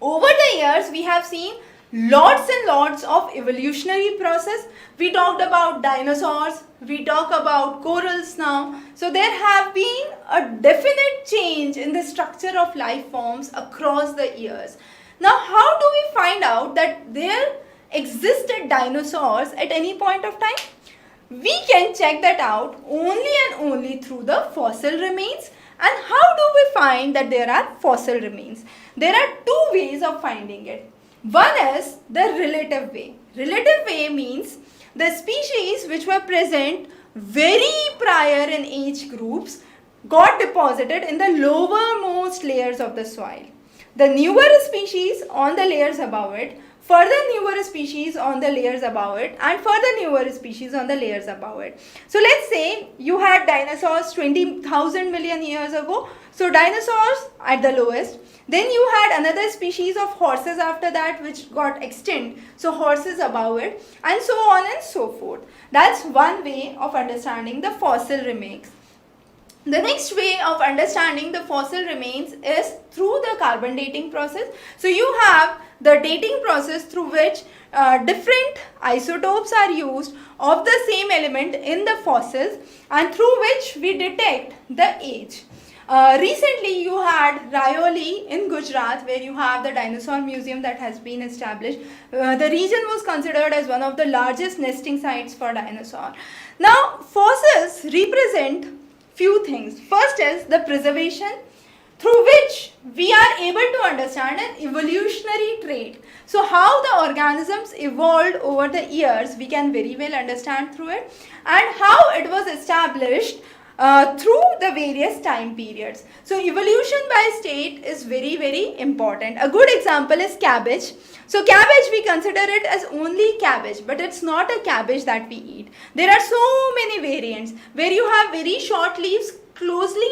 Over the years, we have seen lots and lots of evolutionary process. We talked about dinosaurs, we talk about corals now. So there have been a definite change in the structure of life forms across the years. Now, how do we find out that there existed dinosaurs at any point of time? We can check that out only and only through the fossil remains. And how do we find that there are fossil remains? There are two ways of finding it. One is the relative way. Relative way means the species which were present very prior in age groups got deposited in the lowermost layers of the soil. The newer species on the layers above it, further newer species on the layers above it, and further newer species on the layers above it. So let's say you had dinosaurs 20,000 million years ago. So dinosaurs at the lowest. Then you had another species of horses after that which got extinct. So horses above it, and so on and so forth. That's one way of understanding the fossil remains. The next way of understanding the fossil remains is through the carbon dating process. So you have the dating process through which different isotopes are used of the same element in the fossils, and through which we detect the age. Recently you had Rayoli in Gujarat, where you have the dinosaur museum that has been established. The region was considered as one of the largest nesting sites for dinosaur. Now fossils represent few things. First is the preservation, through which we are able to understand an evolutionary trait. So how the organisms evolved over the years, we can very well understand through it, and how it was established through the various time periods. So evolution by state is very important. A good example is cabbage. So cabbage, we consider it as only cabbage, but it's not a cabbage that we eat. There are so many variants where you have very short leaves closely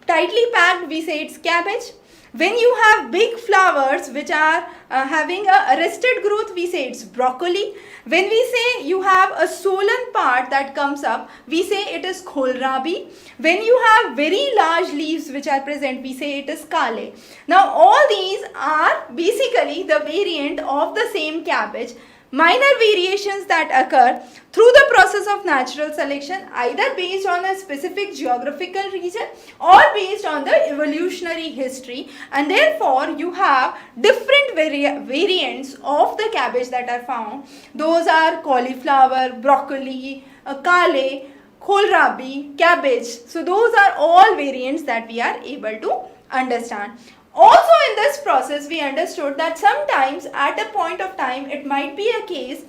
tightly packed, we say it's cabbage. When you have big flowers which are having a arrested growth, we say it's broccoli. When we say you have a swollen part that comes up, we say it is kohlrabi. When you have very large leaves which are present, we say it is kale. Now all these are basically the variant of the same cabbage. Minor variations that occur through the process of natural selection, either based on a specific geographical region or based on the evolutionary history, and therefore you have different variants of the cabbage that are found. Those are cauliflower, broccoli, kale, kohlrabi, cabbage. So those are all variants that we are able to understand. Also in this process, we understood that sometimes at a point of time it might be a case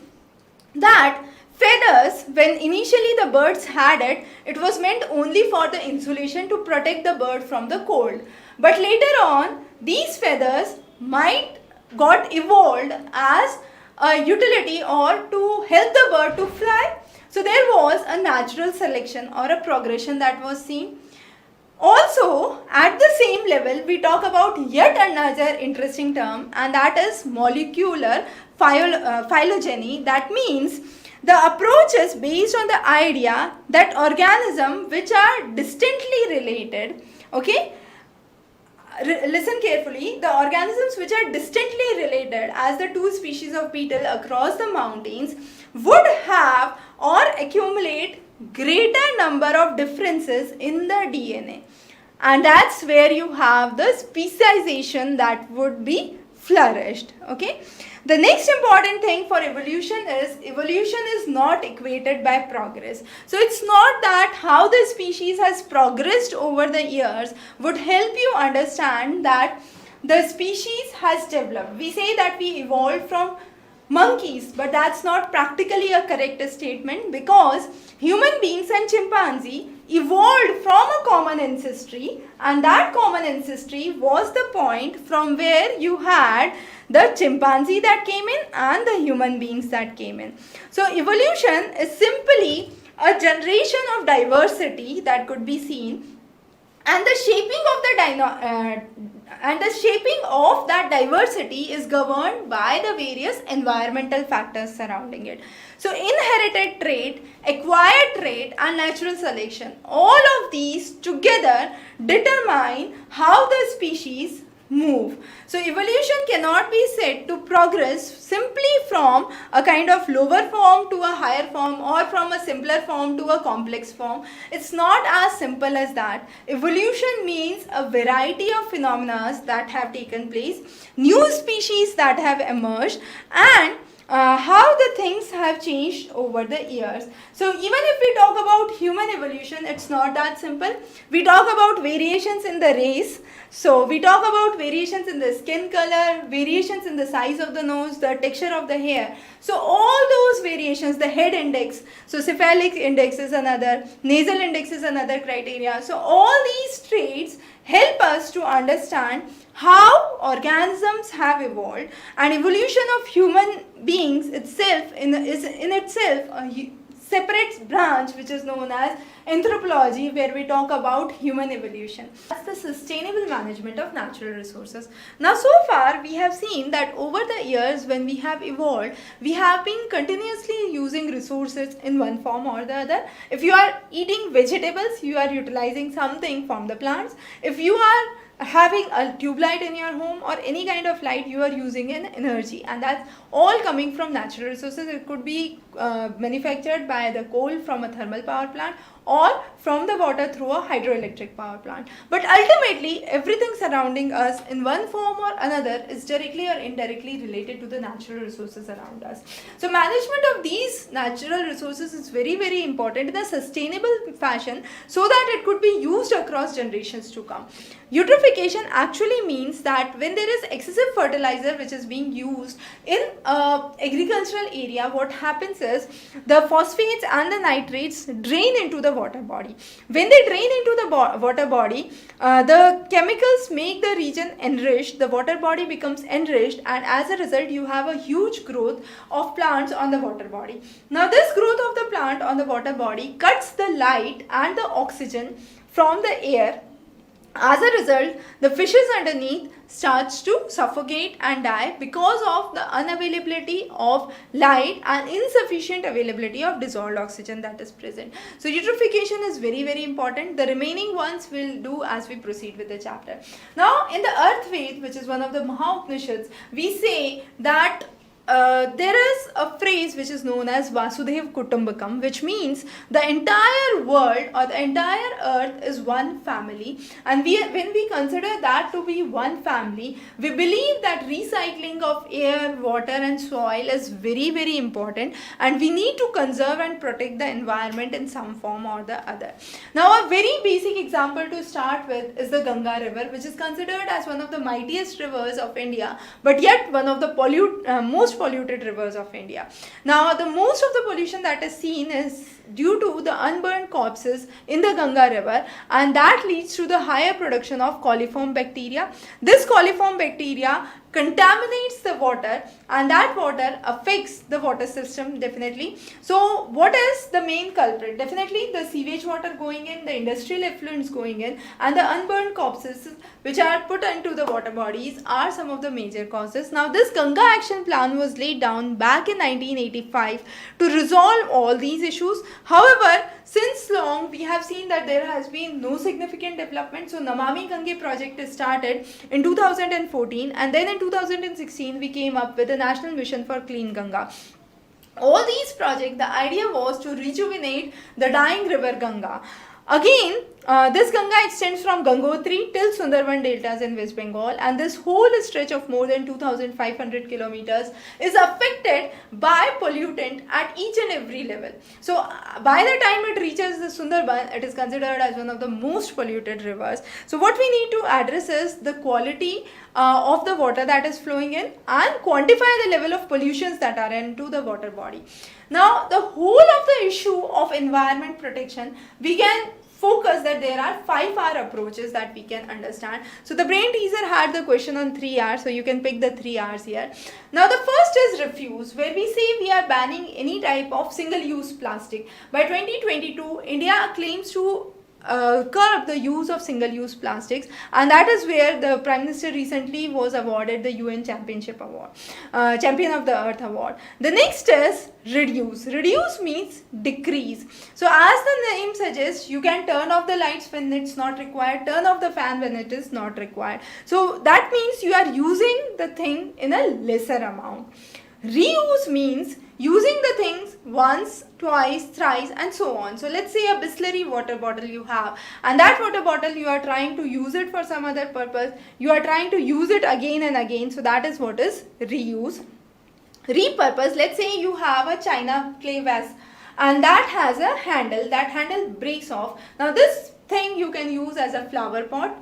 that feathers, when initially the birds had it, it was meant only for the insulation to protect the bird from the cold. But later on, these feathers might got evolved as a utility or to help the bird to fly. So there was a natural selection or a progression that was seen. Also, at the same level, we talk about yet another interesting term, and that is molecular phylogeny. That means The approach is based on the idea that organisms which are distantly related, okay, listen carefully, the organisms which are distantly related as the two species of beetle across the mountains would have or accumulate greater number of differences in the DNA. And that's where you have the speciation that would be flourished. Okay. The next important thing for evolution is not equated by progress. So it's not that how the species has progressed over the years would help you understand that the species has developed. We say that we evolved from monkeys, but that's not practically a correct statement, because human beings and chimpanzee evolved from a common ancestry, and that common ancestry was the point from where you had the chimpanzee that came in and the human beings that came in. So evolution is simply a generation of diversity that could be seen, and the shaping of that diversity is governed by the various environmental factors surrounding it. So inherited trait, acquired trait and natural selection, all of these together determine how the species move. So evolution cannot be said to progress simply from a kind of lower form to a higher form, or from a simpler form to a complex form. It's not as simple as that. Evolution means a variety of phenomena that have taken place, new species that have emerged, and how the things have changed over the years. So even if we talk about human evolution, it's not that simple. We talk about variations in the race. So we talk about variations in the skin color, variations in the size of the nose, the texture of the hair. So all those variations, the head index, so cephalic index is another, nasal index is another criteria. So all these traits help us to understand how organisms have evolved, and evolution of human beings itself is in itself a separate branch which is known as anthropology, where we talk about human evolution. That's the sustainable management of natural resources. Now so far we have seen that over the years when we have evolved, we have been continuously using resources in one form or the other. If you are eating vegetables, you are utilizing something from the plants. If you are having a tube light in your home or any kind of light, you are using an energy, and that's all coming from natural resources. It could be manufactured by the coal from a thermal power plant, or from the water through a hydroelectric power plant. But ultimately everything surrounding us in one form or another is directly or indirectly related to the natural resources around us. So management of these natural resources is very, very important in a sustainable fashion, so that it could be used across generations to come. Eutrophication actually means that when there is excessive fertilizer which is being used in agricultural area, what happens is the phosphates and the nitrates drain into the water body. When they drain into the water body, the chemicals make the region enriched, the water body becomes enriched, and as a result you have a huge growth of plants on the water body. Now this growth of the plant on the water body cuts the light and the oxygen from the air. As a result, the fishes underneath starts to suffocate and die because of the unavailability of light and insufficient availability of dissolved oxygen that is present. So eutrophication is very, very important. The remaining ones we'll do as we proceed with the chapter. Now in the Earth Ved, which is one of the Maha-Upanishads, we say that there is a phrase which is known as Vasudhaiva Kutumbakam, which means the entire world or the entire earth is one family, and when we consider that to be one family, we believe that recycling of air, water and soil is very, very important, and we need to conserve and protect the environment in some form or the other. Now a very basic example to start with is the Ganga river, which is considered as one of the mightiest rivers of India, but yet one of the most polluted rivers of India. Now the most of the pollution that is seen is due to the unburned corpses in the Ganga river, and that leads to the higher production of coliform bacteria. This coliform bacteria contaminates the water, and that water affects the water system definitely. So what is the main culprit? Definitely the sewage water going in, the industrial effluents going in, and the unburned corpses which are put into the water bodies are some of the major causes. Now this Ganga Action Plan was laid down back in 1985 to resolve all these issues. However, since long we have seen that there has been no significant development. So Namami Gange project is started in 2014, and then in 2016 we came up with a national mission for clean Ganga. All these projects, the idea was to rejuvenate the dying river Ganga. Again, this Ganga extends from Gangotri till Sundarban deltas in West Bengal, and this whole stretch of more than 2,500 kilometers is affected by pollutant at each and every level. So by the time it reaches the Sundarban, it is considered as one of the most polluted rivers. So what we need to address is the quality of the water that is flowing in, and quantify the level of pollutions that are into the water body. Now the whole of the issue of environment protection, we can focus that there are 5R approaches that we can understand. So the brain teaser had the question on 3R, so you can pick the 3Rs here. Now the first is refuse, where we say we are banning any type of single-use plastic. By 2022, India claims to curb the use of single-use plastics, and that is where the Prime Minister recently was awarded the UN Championship Award, Champion of the Earth Award. The next is reduce. Reduce means decrease. So as the name suggests, you can turn off the lights when it's not required, turn off the fan when it is not required. So that means you are using the thing in a lesser amount. Reuse means using the things once, twice, thrice, and so on. So let's say a Bisleri water bottle you have, and that water bottle you are trying to use it for some other purpose, you are trying to use it again and again. So that is what is reuse. Repurpose, let's say you have a china clay vase, and that has a handle, that handle breaks off. Now this thing you can use as a flower pot,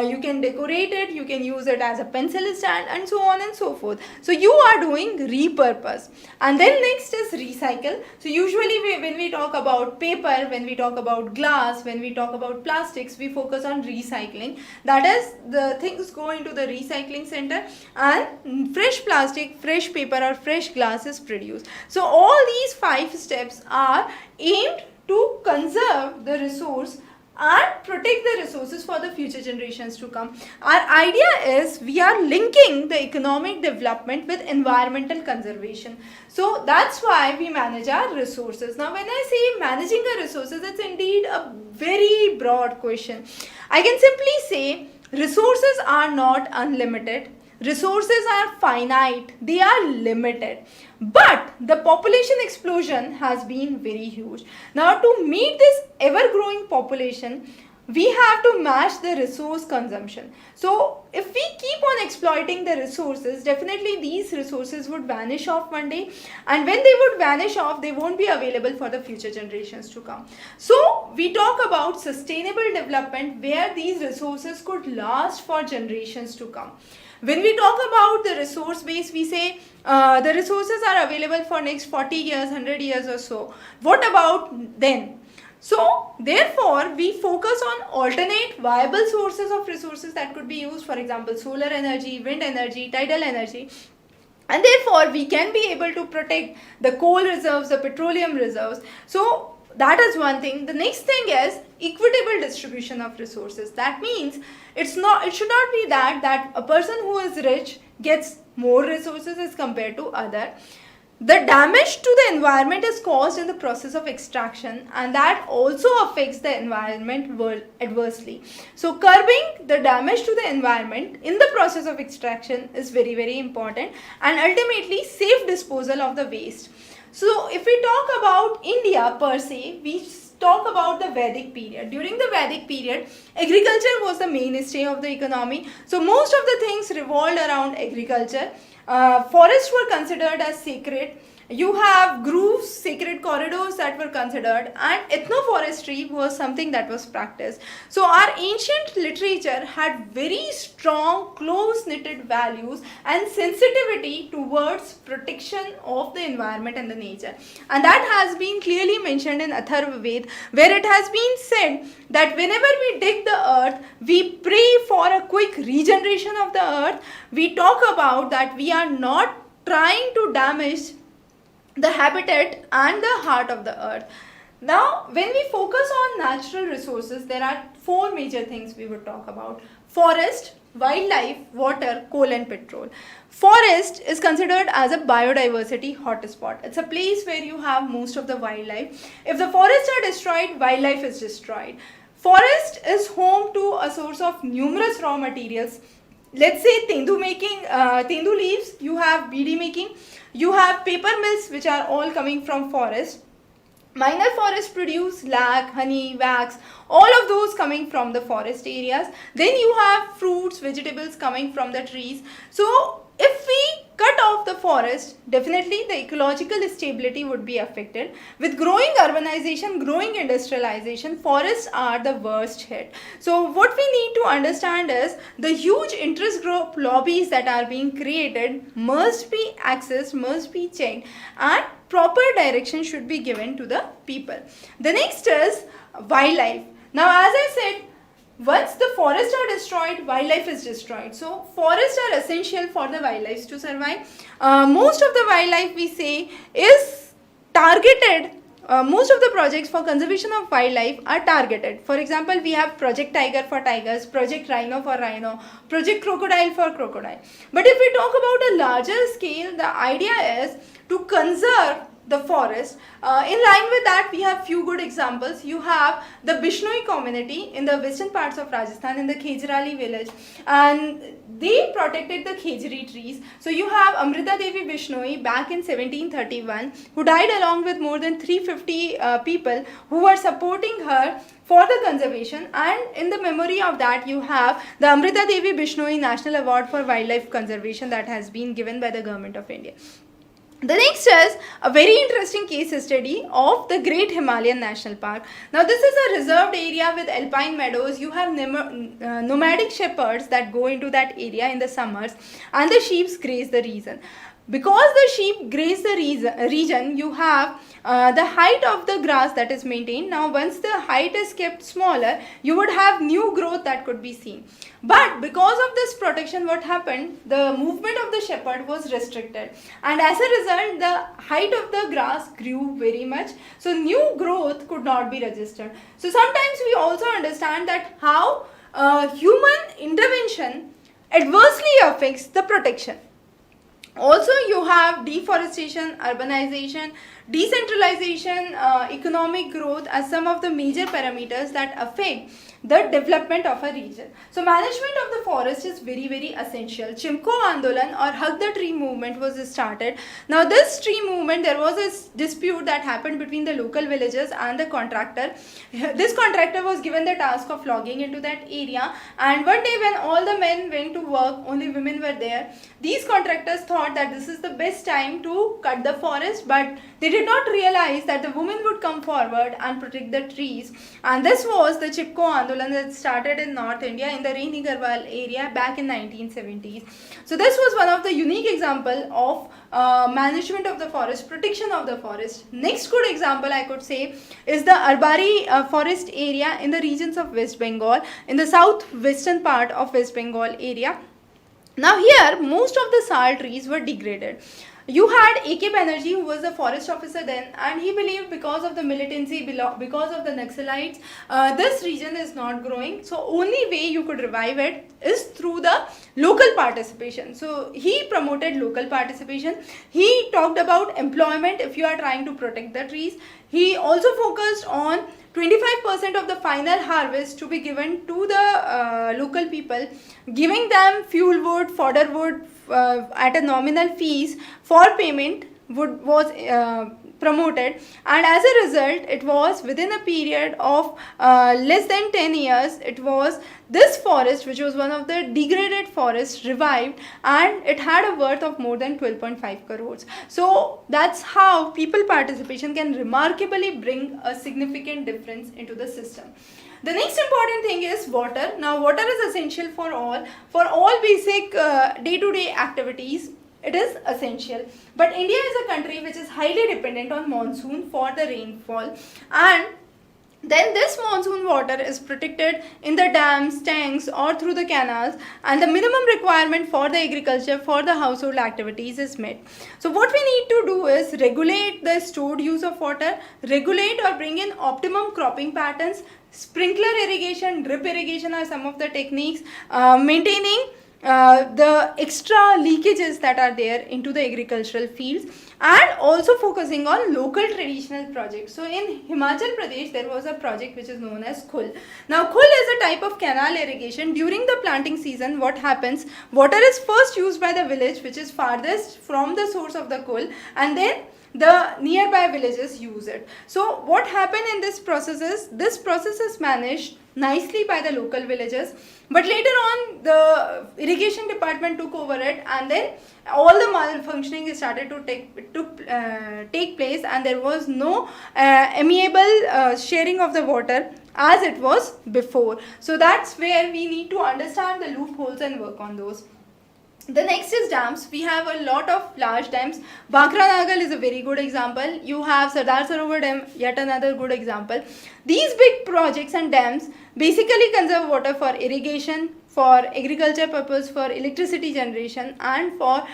you can decorate it, you can use it as a pencil stand, and so on and so forth. So you are doing repurpose. And then next is recycle. So usually when we talk about paper, when we talk about glass, when we talk about plastics, we focus on recycling. That is, the things go into the recycling center, and fresh plastic, fresh paper, or fresh glass is produced. So all these 5 steps are aimed to conserve the resource and protect the resources for the future generations to come. Our idea is we are linking the economic development with environmental conservation. So that's why we manage our resources. Now when I say managing the resources, it's indeed a very broad question. I can simply say resources are not unlimited. Resources are finite, they are limited, but the population explosion has been very huge. Now to meet this ever growing population, we have to match the resource consumption. So if we keep on exploiting the resources, definitely these resources would vanish off one day, and when they would vanish off, they won't be available for the future generations to come. So we talk about sustainable development, where these resources could last for generations to come. When we talk about the resource base, we say the resources are available for next 40 years, 100 years or so. What about then? So therefore, we focus on alternate viable sources of resources that could be used, for example, solar energy, wind energy, tidal energy. And therefore, we can be able to protect the coal reserves, the petroleum reserves. So that is one thing. The next thing is equitable distribution of resources. That means it should not be that a person who is rich gets more resources as compared to other. The damage to the environment is caused in the process of extraction, and that also affects the environment adversely. So curbing the damage to the environment in the process of extraction is very, very important, and ultimately safe disposal of the waste. So if we talk about India per se, we talk about the Vedic period. During the Vedic period, agriculture was the mainstay of the economy. So most of the things revolved around agriculture. Forests were considered as sacred. You have grooves, sacred corridors that were considered, and ethnoforestry was something that was practiced. So our ancient literature had very strong, close-knitted values and sensitivity towards protection of the environment and the nature. And that has been clearly mentioned in Atharva Ved, where it has been said that whenever we dig the earth, we pray for a quick regeneration of the earth. We talk about that we are not trying to damage the habitat and the heart of the earth. Now, when we focus on natural resources, there are four major things we would talk about: forest, wildlife, water, coal and petrol. Forest is considered as a biodiversity hotspot. It's a place where you have most of the wildlife. If the forests are destroyed, wildlife is destroyed. Forest is home to a source of numerous raw materials. Let's say tendu making, tendu leaves, you have beedi making, you have paper mills which are all coming from forest. Minor forests produce lac, honey, wax, all of those coming from the forest areas. Then you have fruits, vegetables coming from the trees. So if we cut off the forest, definitely the ecological stability would be affected. With growing urbanization, growing industrialization, forests are the worst hit. So what we need to understand is the huge interest group lobbies that are being created must be accessed, must be checked, and proper direction should be given to the people. The next is wildlife. Now, as I said, once the forests are destroyed, wildlife is destroyed. So, forests are essential for the wildlife to survive. Most of the wildlife we say is targeted. Most of the projects for conservation of wildlife are targeted. For example, we have Project Tiger for tigers, Project Rhino for rhino, Project Crocodile for crocodile. But if we talk about a larger scale, the idea is to conserve the forest. In line with that, we have few good examples. You have the Bishnoi community in the western parts of Rajasthan, in the Khejrali village, and they protected the khejri trees. So you have Amrita Devi Bishnoi back in 1731, who died along with more than 350 people who were supporting her for the conservation, and in the memory of that you have the Amrita Devi Bishnoi National Award for Wildlife Conservation that has been given by the Government of India. The next is a very interesting case study of the Great Himalayan National Park. Now this is a reserved area with alpine meadows. You have nomadic shepherds that go into that area in the summers, and the sheep graze the region. Because the sheep graze the region, you have the height of the grass that is maintained. Now once the height is kept smaller, you would have new growth that could be seen. But because of this protection, what happened? The movement of the shepherd was restricted, and as a result the height of the grass grew very much, so new growth could not be registered. So sometimes we also understand that how human intervention adversely affects the protection. Also you have deforestation, urbanization, decentralization, economic growth as some of the major parameters that affect the development of a region. So management of the forest is very, very essential. Chimko Andolan or Hug the Tree movement was started. Now this tree movement, there was a dispute that happened between the local villagers and the contractor. This contractor was given the task of logging into that area, and one day when all the men went to work, only women were there. These contractors thought that this is the best time to cut the forest, but they did not realize that the women would come forward and protect the trees. And this was the Chipko Andolan that started in North India in the Raini Garhwal area back in 1970s. So this was one of the unique example of management of the forest, protection of the forest. Next good example I could say is the Arbari forest area in the regions of West Bengal, in the southwestern part of West Bengal area. Now here most of the sal trees were degraded. You had A.K. Banerjee, who was the forest officer then, and he believed because of the militancy, because of the Naxalites, this region is not growing. So only way you could revive it is through the local participation. So he promoted local participation. He talked about employment if you are trying to protect the trees. He also focused on 25% of the final harvest to be given to the local people, giving them fuel wood, fodder wood at a nominal fees for payment was promoted, and as a result, it was within a period of less than 10 years, it was this forest, which was one of the degraded forests, revived, and it had a worth of more than 12.5 crores. So that's how people participation can remarkably bring a significant difference into the system. The next important thing is water. Now, water is essential for all basic day-to-day activities. It is essential. But India is a country which is highly dependent on monsoon for the rainfall, and then this monsoon water is protected in the dams, tanks, or through the canals, and the minimum requirement for the agriculture, for the household activities is met. So what we need to do is regulate the stored use of water, regulate or bring in optimum cropping patterns. Sprinkler irrigation, drip irrigation are some of the techniques, maintaining the extra leakages that are there into the agricultural fields, and also focusing on local traditional projects. So in Himachal Pradesh, there was a project which is known as Khul. Now, Khul is a type of canal irrigation. During the planting season, what happens? Water is first used by the village which is farthest from the source of the Khul, and then the nearby villages use it. So what happened in this process is managed nicely by the local villagers, but later on the irrigation department took over it, and then all the malfunctioning started to take place, and there was no amiable sharing of the water as it was before. So that's where we need to understand the loopholes and work on those. The next is dams. We have a lot of large dams. Bhakra Nagal is a very good example. You have Sardar Sarovar Dam, yet another good example. These big projects and dams basically conserve water for irrigation, for agriculture purpose, for electricity generation, and for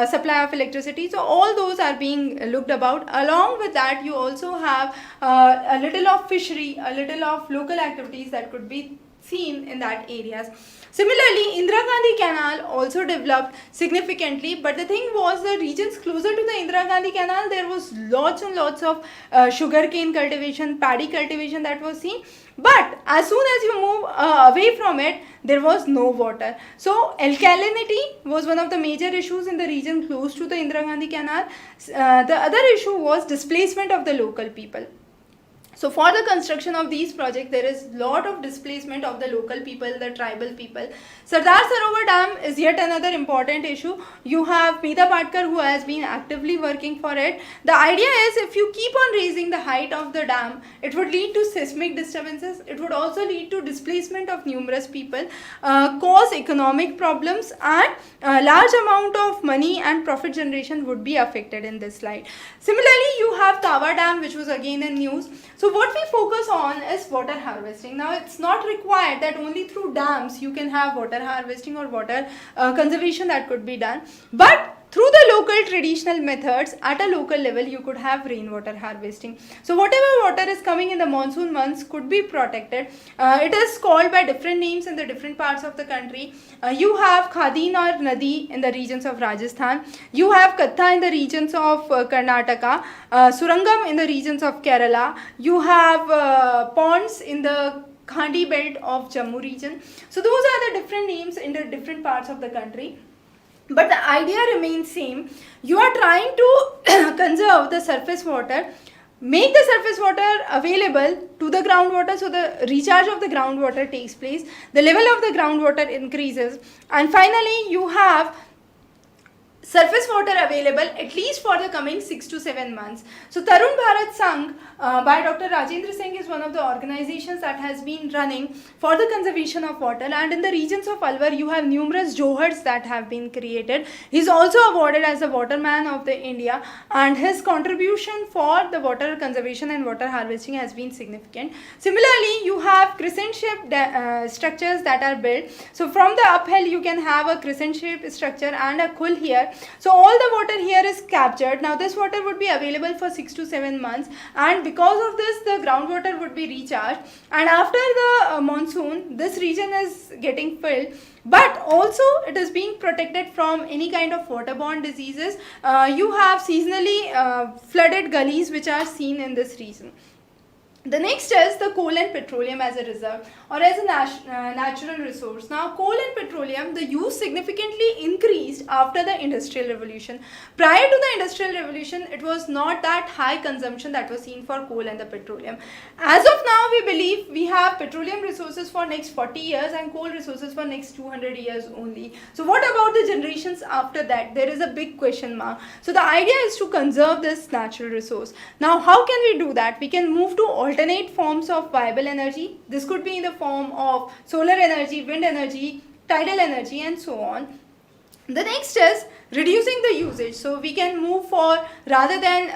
supply of electricity. So all those are being looked about. Along with that, you also have a little of fishery, a little of local activities that could be seen in that areas. Similarly, Indira Gandhi Canal also developed significantly, but the thing was, the regions closer to the Indira Gandhi Canal, there was lots and lots of sugarcane cultivation, paddy cultivation that was seen. But as soon as you move away from it, there was no water. So alkalinity was one of the major issues in the region close to the Indira Gandhi Canal. The other issue was displacement of the local people. So for the construction of these projects, there is lot of displacement of the local people, the tribal people. Sardar Sarovar Dam is yet another important issue. You have Meeta Patkar who has been actively working for it. The idea is, if you keep on raising the height of the dam, it would lead to seismic disturbances. It would also lead to displacement of numerous people, cause economic problems, and a large amount of money and profit generation would be affected in this slide. Similarly, you have Tawa Dam, which was again in news. So what we focus on is water harvesting. Now, it's not required that only through dams you can have water harvesting or water conservation that could be done, but through the local traditional methods at a local level, you could have rainwater harvesting. So whatever water is coming in the monsoon months could be protected. It is called by different names in the different parts of the country. You have Khadin or Nadi in the regions of Rajasthan. You have Kattha in the regions of Karnataka. Surangam in the regions of Kerala. You have ponds in the Khandi belt of Jammu region. So those are the different names in the different parts of the country. But the idea remains same. You are trying to conserve the surface water, make the surface water available to the groundwater, so the recharge of the groundwater takes place, the level of the groundwater increases, and finally you have surface water available at least for the coming 6 to 7 months. So Tarun Bharat Sangh by Dr. Rajendra Singh is one of the organizations that has been running for the conservation of water, and in the regions of Alwar you have numerous johars that have been created. He is also awarded as the Waterman of the India, and his contribution for the water conservation and water harvesting has been significant. Similarly, you have crescent shaped structures that are built. So from the uphill you can have a crescent shaped structure and a khul here. So all the water here is captured. Now this water would be available for 6 to 7 months, and because of this the groundwater would be recharged, and after the monsoon this region is getting filled, but also it is being protected from any kind of waterborne diseases. You have seasonally flooded gullies which are seen in this region. The next is the coal and petroleum as a reserve or as a natural resource. Now, coal and petroleum, the use significantly increased after the Industrial Revolution. Prior to the Industrial Revolution, it was not that high consumption that was seen for coal and the petroleum. As of now, we believe we have petroleum resources for next 40 years and coal resources for next 200 years only. So, what about the generations after that? There is a big question mark. So, the idea is to conserve this natural resource. Now, how can we do that? We can move to alternate forms of viable energy. This could be in the form of solar energy, wind energy, tidal energy, and so on. The next is reducing the usage. So we can move for, rather than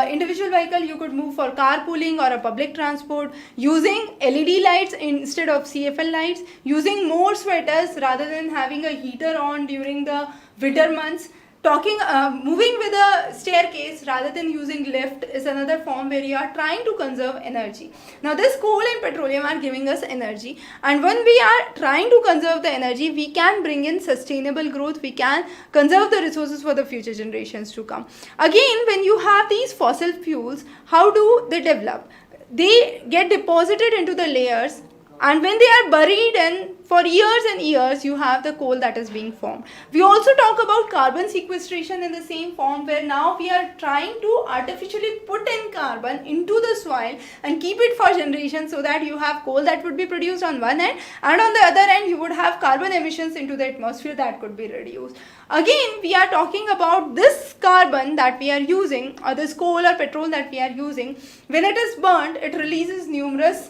individual vehicle, you could move for carpooling or a public transport, using LED lights instead of CFL lights, using more sweaters rather than having a heater on during the winter months. Moving with a staircase rather than using lift is another form where you are trying to conserve energy. Now this coal and petroleum are giving us energy, and when we are trying to conserve the energy, we can bring in sustainable growth, we can conserve the resources for the future generations to come. Again, when you have these fossil fuels, how do they develop? They get deposited into the layers, and when they are buried in for years and years, you have the coal that is being formed. We also talk about carbon sequestration in the same form, where now we are trying to artificially put in carbon into the soil and keep it for generations, so that you have coal that would be produced on one end, and on the other end you would have carbon emissions into the atmosphere that could be reduced. Again, we are talking about this carbon that we are using, or this coal or petrol that we are using. When it is burnt, it releases numerous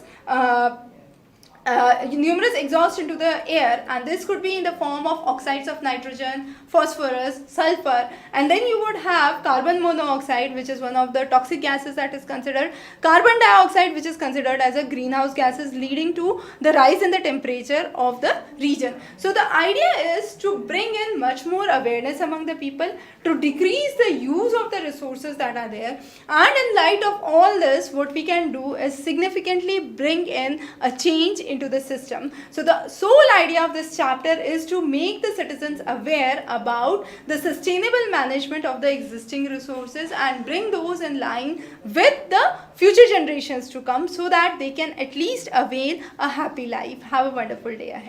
exhaust into the air, and this could be in the form of oxides of nitrogen, phosphorus, sulfur, and then you would have carbon monoxide, which is one of the toxic gases that is considered, carbon dioxide, which is considered as a greenhouse gases, leading to the rise in the temperature of the region. So the idea is to bring in much more awareness among the people, to decrease the use of the resources that are there, and in light of all this, what we can do is significantly bring in a change into the system. So the sole idea of this chapter is to make the citizens aware about the sustainable management of the existing resources and bring those in line with the future generations to come, so that they can at least avail a happy life. Have a wonderful day ahead.